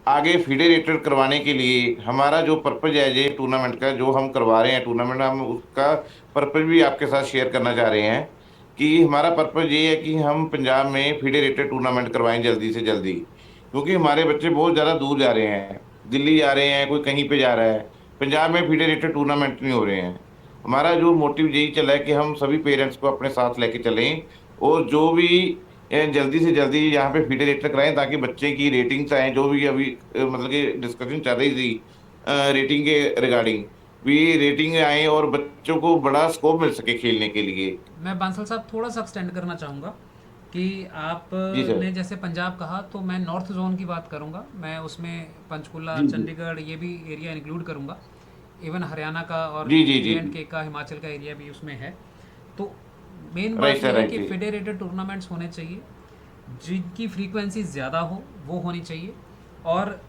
आगे फेडरेटेड करवाने के लिए हमारा जो पर्पज़ है ये टूर्नामेंट का, जो हम करवा रहे हैं टूर्नामेंट, हम उसका पर्पज़ भी आपके साथ शेयर करना चाह रहे हैं कि हमारा पर्पज़ ये है कि हम पंजाब में फेडरेटेड टूर्नामेंट करवाएं जल्दी से जल्दी. क्योंकि हमारे बच्चे बहुत ज़्यादा दूर जा रहे हैं, दिल्ली जा रहे हैं, कोई कहीं पे जा रहा है. पंजाब में फेडरेटेड टूर्नामेंट नहीं हो रहे हैं. हमारा जो मोटिव यही चला है कि हम सभी पेरेंट्स को अपने साथ लेके चलें और जो भी जल्दी से जल्दी यहाँ पे फेडरेटेड कराएं ताकि बच्चे की रेटिंग्स आएँ. जो भी अभी मतलब कि डिस्कशन चल रही थी रेटिंग के रिगार्डिंग, भी रेटिंग आए और बच्चों को बड़ा स्कोप मिल सके खेलने के लिए. मैं बांसल साहब थोड़ा सा एक्सटेंड करना चाहूँगा कि आपने जैसे पंजाब कहा, तो मैं नॉर्थ जोन की बात करूँगा. मैं उसमें पंचकुला, चंडीगढ़, ये भी एरिया इंक्लूड करूँगा. इवन हरियाणा का और J&K का, हिमाचल का एरिया भी उसमें है. तो मेन बात यह है कि फेडरेटेड टूर्नामेंट्स होने चाहिए, जिनकी फ्रीक्वेंसी ज़्यादा हो वो होनी चाहिए. और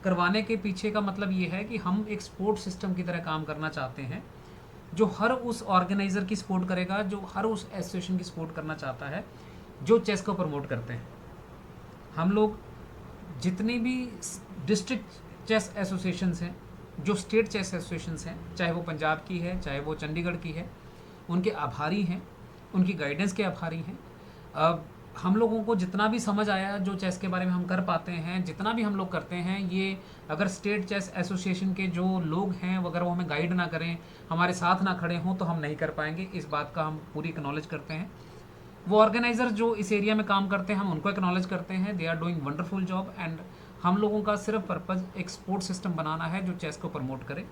करवाने के पीछे का मतलब ये है कि हम एक स्पोर्ट सिस्टम की तरह काम करना चाहते हैं, जो हर उस ऑर्गेनाइज़र की सपोर्ट करेगा, जो हर उस एसोसिएशन की सपोर्ट करना चाहता है जो चेस को प्रमोट करते हैं. हम लोग जितनी भी डिस्ट्रिक्ट चेस एसोसिएशंस हैं, जो स्टेट चेस एसोसिएशंस हैं, चाहे वो पंजाब की है, चाहे वो चंडीगढ़ की है, उनके आभारी हैं, उनकी गाइडेंस के आभारी हैं. हम लोगों को जितना भी समझ आया जो चेस के बारे में हम कर पाते हैं, जितना भी हम लोग करते हैं, ये अगर स्टेट चेस एसोसिएशन के जो लोग हैं अगर वो हमें गाइड ना करें, हमारे साथ ना खड़े हों, तो हम नहीं कर पाएंगे। इस बात का हम पूरी एक्नॉलेज करते हैं। वो ऑर्गेनाइज़र जो इस एरिया में काम करते हैं, हम उनको एक्नॉलेज करते हैं। They are doing wonderful job. And हम लोगों का सिर्फ पर्पज़ एक स्पोर्ट सिस्टम बनाना है जो चेस को प्रमोट करे,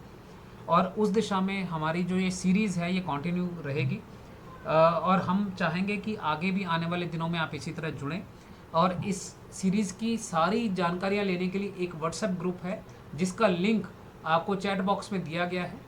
और उस दिशा में हमारी जो ये सीरीज़ है ये कंटिन्यू रहेगी। और हम चाहेंगे कि आगे भी आने वाले दिनों में आप इसी तरह जुड़ें। और इस सीरीज़ की सारी जानकारियाँ लेने के लिए एक व्हाट्सएप ग्रुप है जिसका लिंक आपको चैट बॉक्स में दिया गया है।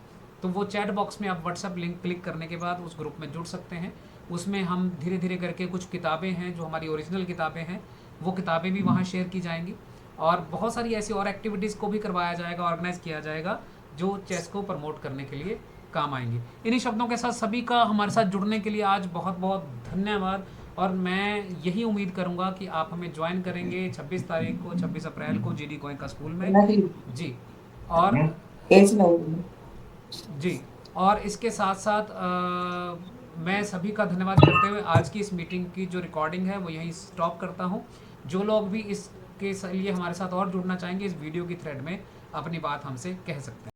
तो वो चैट बॉक्स में आप व्हाट्सएप लिंक क्लिक करने के बाद उस ग्रुप में जुड़ सकते हैं। उसमें हम धीरे धीरे करके कुछ किताबें हैं जो हमारी ओरिजिनल किताबें हैं, वो किताबें भी वहाँ शेयर की जाएंगी, और बहुत सारी ऐसी और एक्टिविटीज़ को भी करवाया जाएगा, ऑर्गेनाइज़ किया जाएगा जो चेस को प्रमोट करने के लिए काम आएंगी। इन्हीं शब्दों के साथ सभी का हमारे साथ जुड़ने के लिए आज बहुत बहुत धन्यवाद। और मैं यही उम्मीद करूंगा कि आप हमें ज्वाइन करेंगे 26 तारीख को, 26 अप्रैल को जीडी गोयनका स्कूल में जी। और जी, और इसके साथ साथ मैं सभी का धन्यवाद करते हुए आज की इस मीटिंग की जो रिकॉर्डिंग है वो यहीं स्टॉप करता हूँ। जो लोग भी इसके लिए हमारे साथ और जुड़ना चाहेंगे, इस वीडियो की थ्रेड में अपनी बात हमसे कह सकते हैं।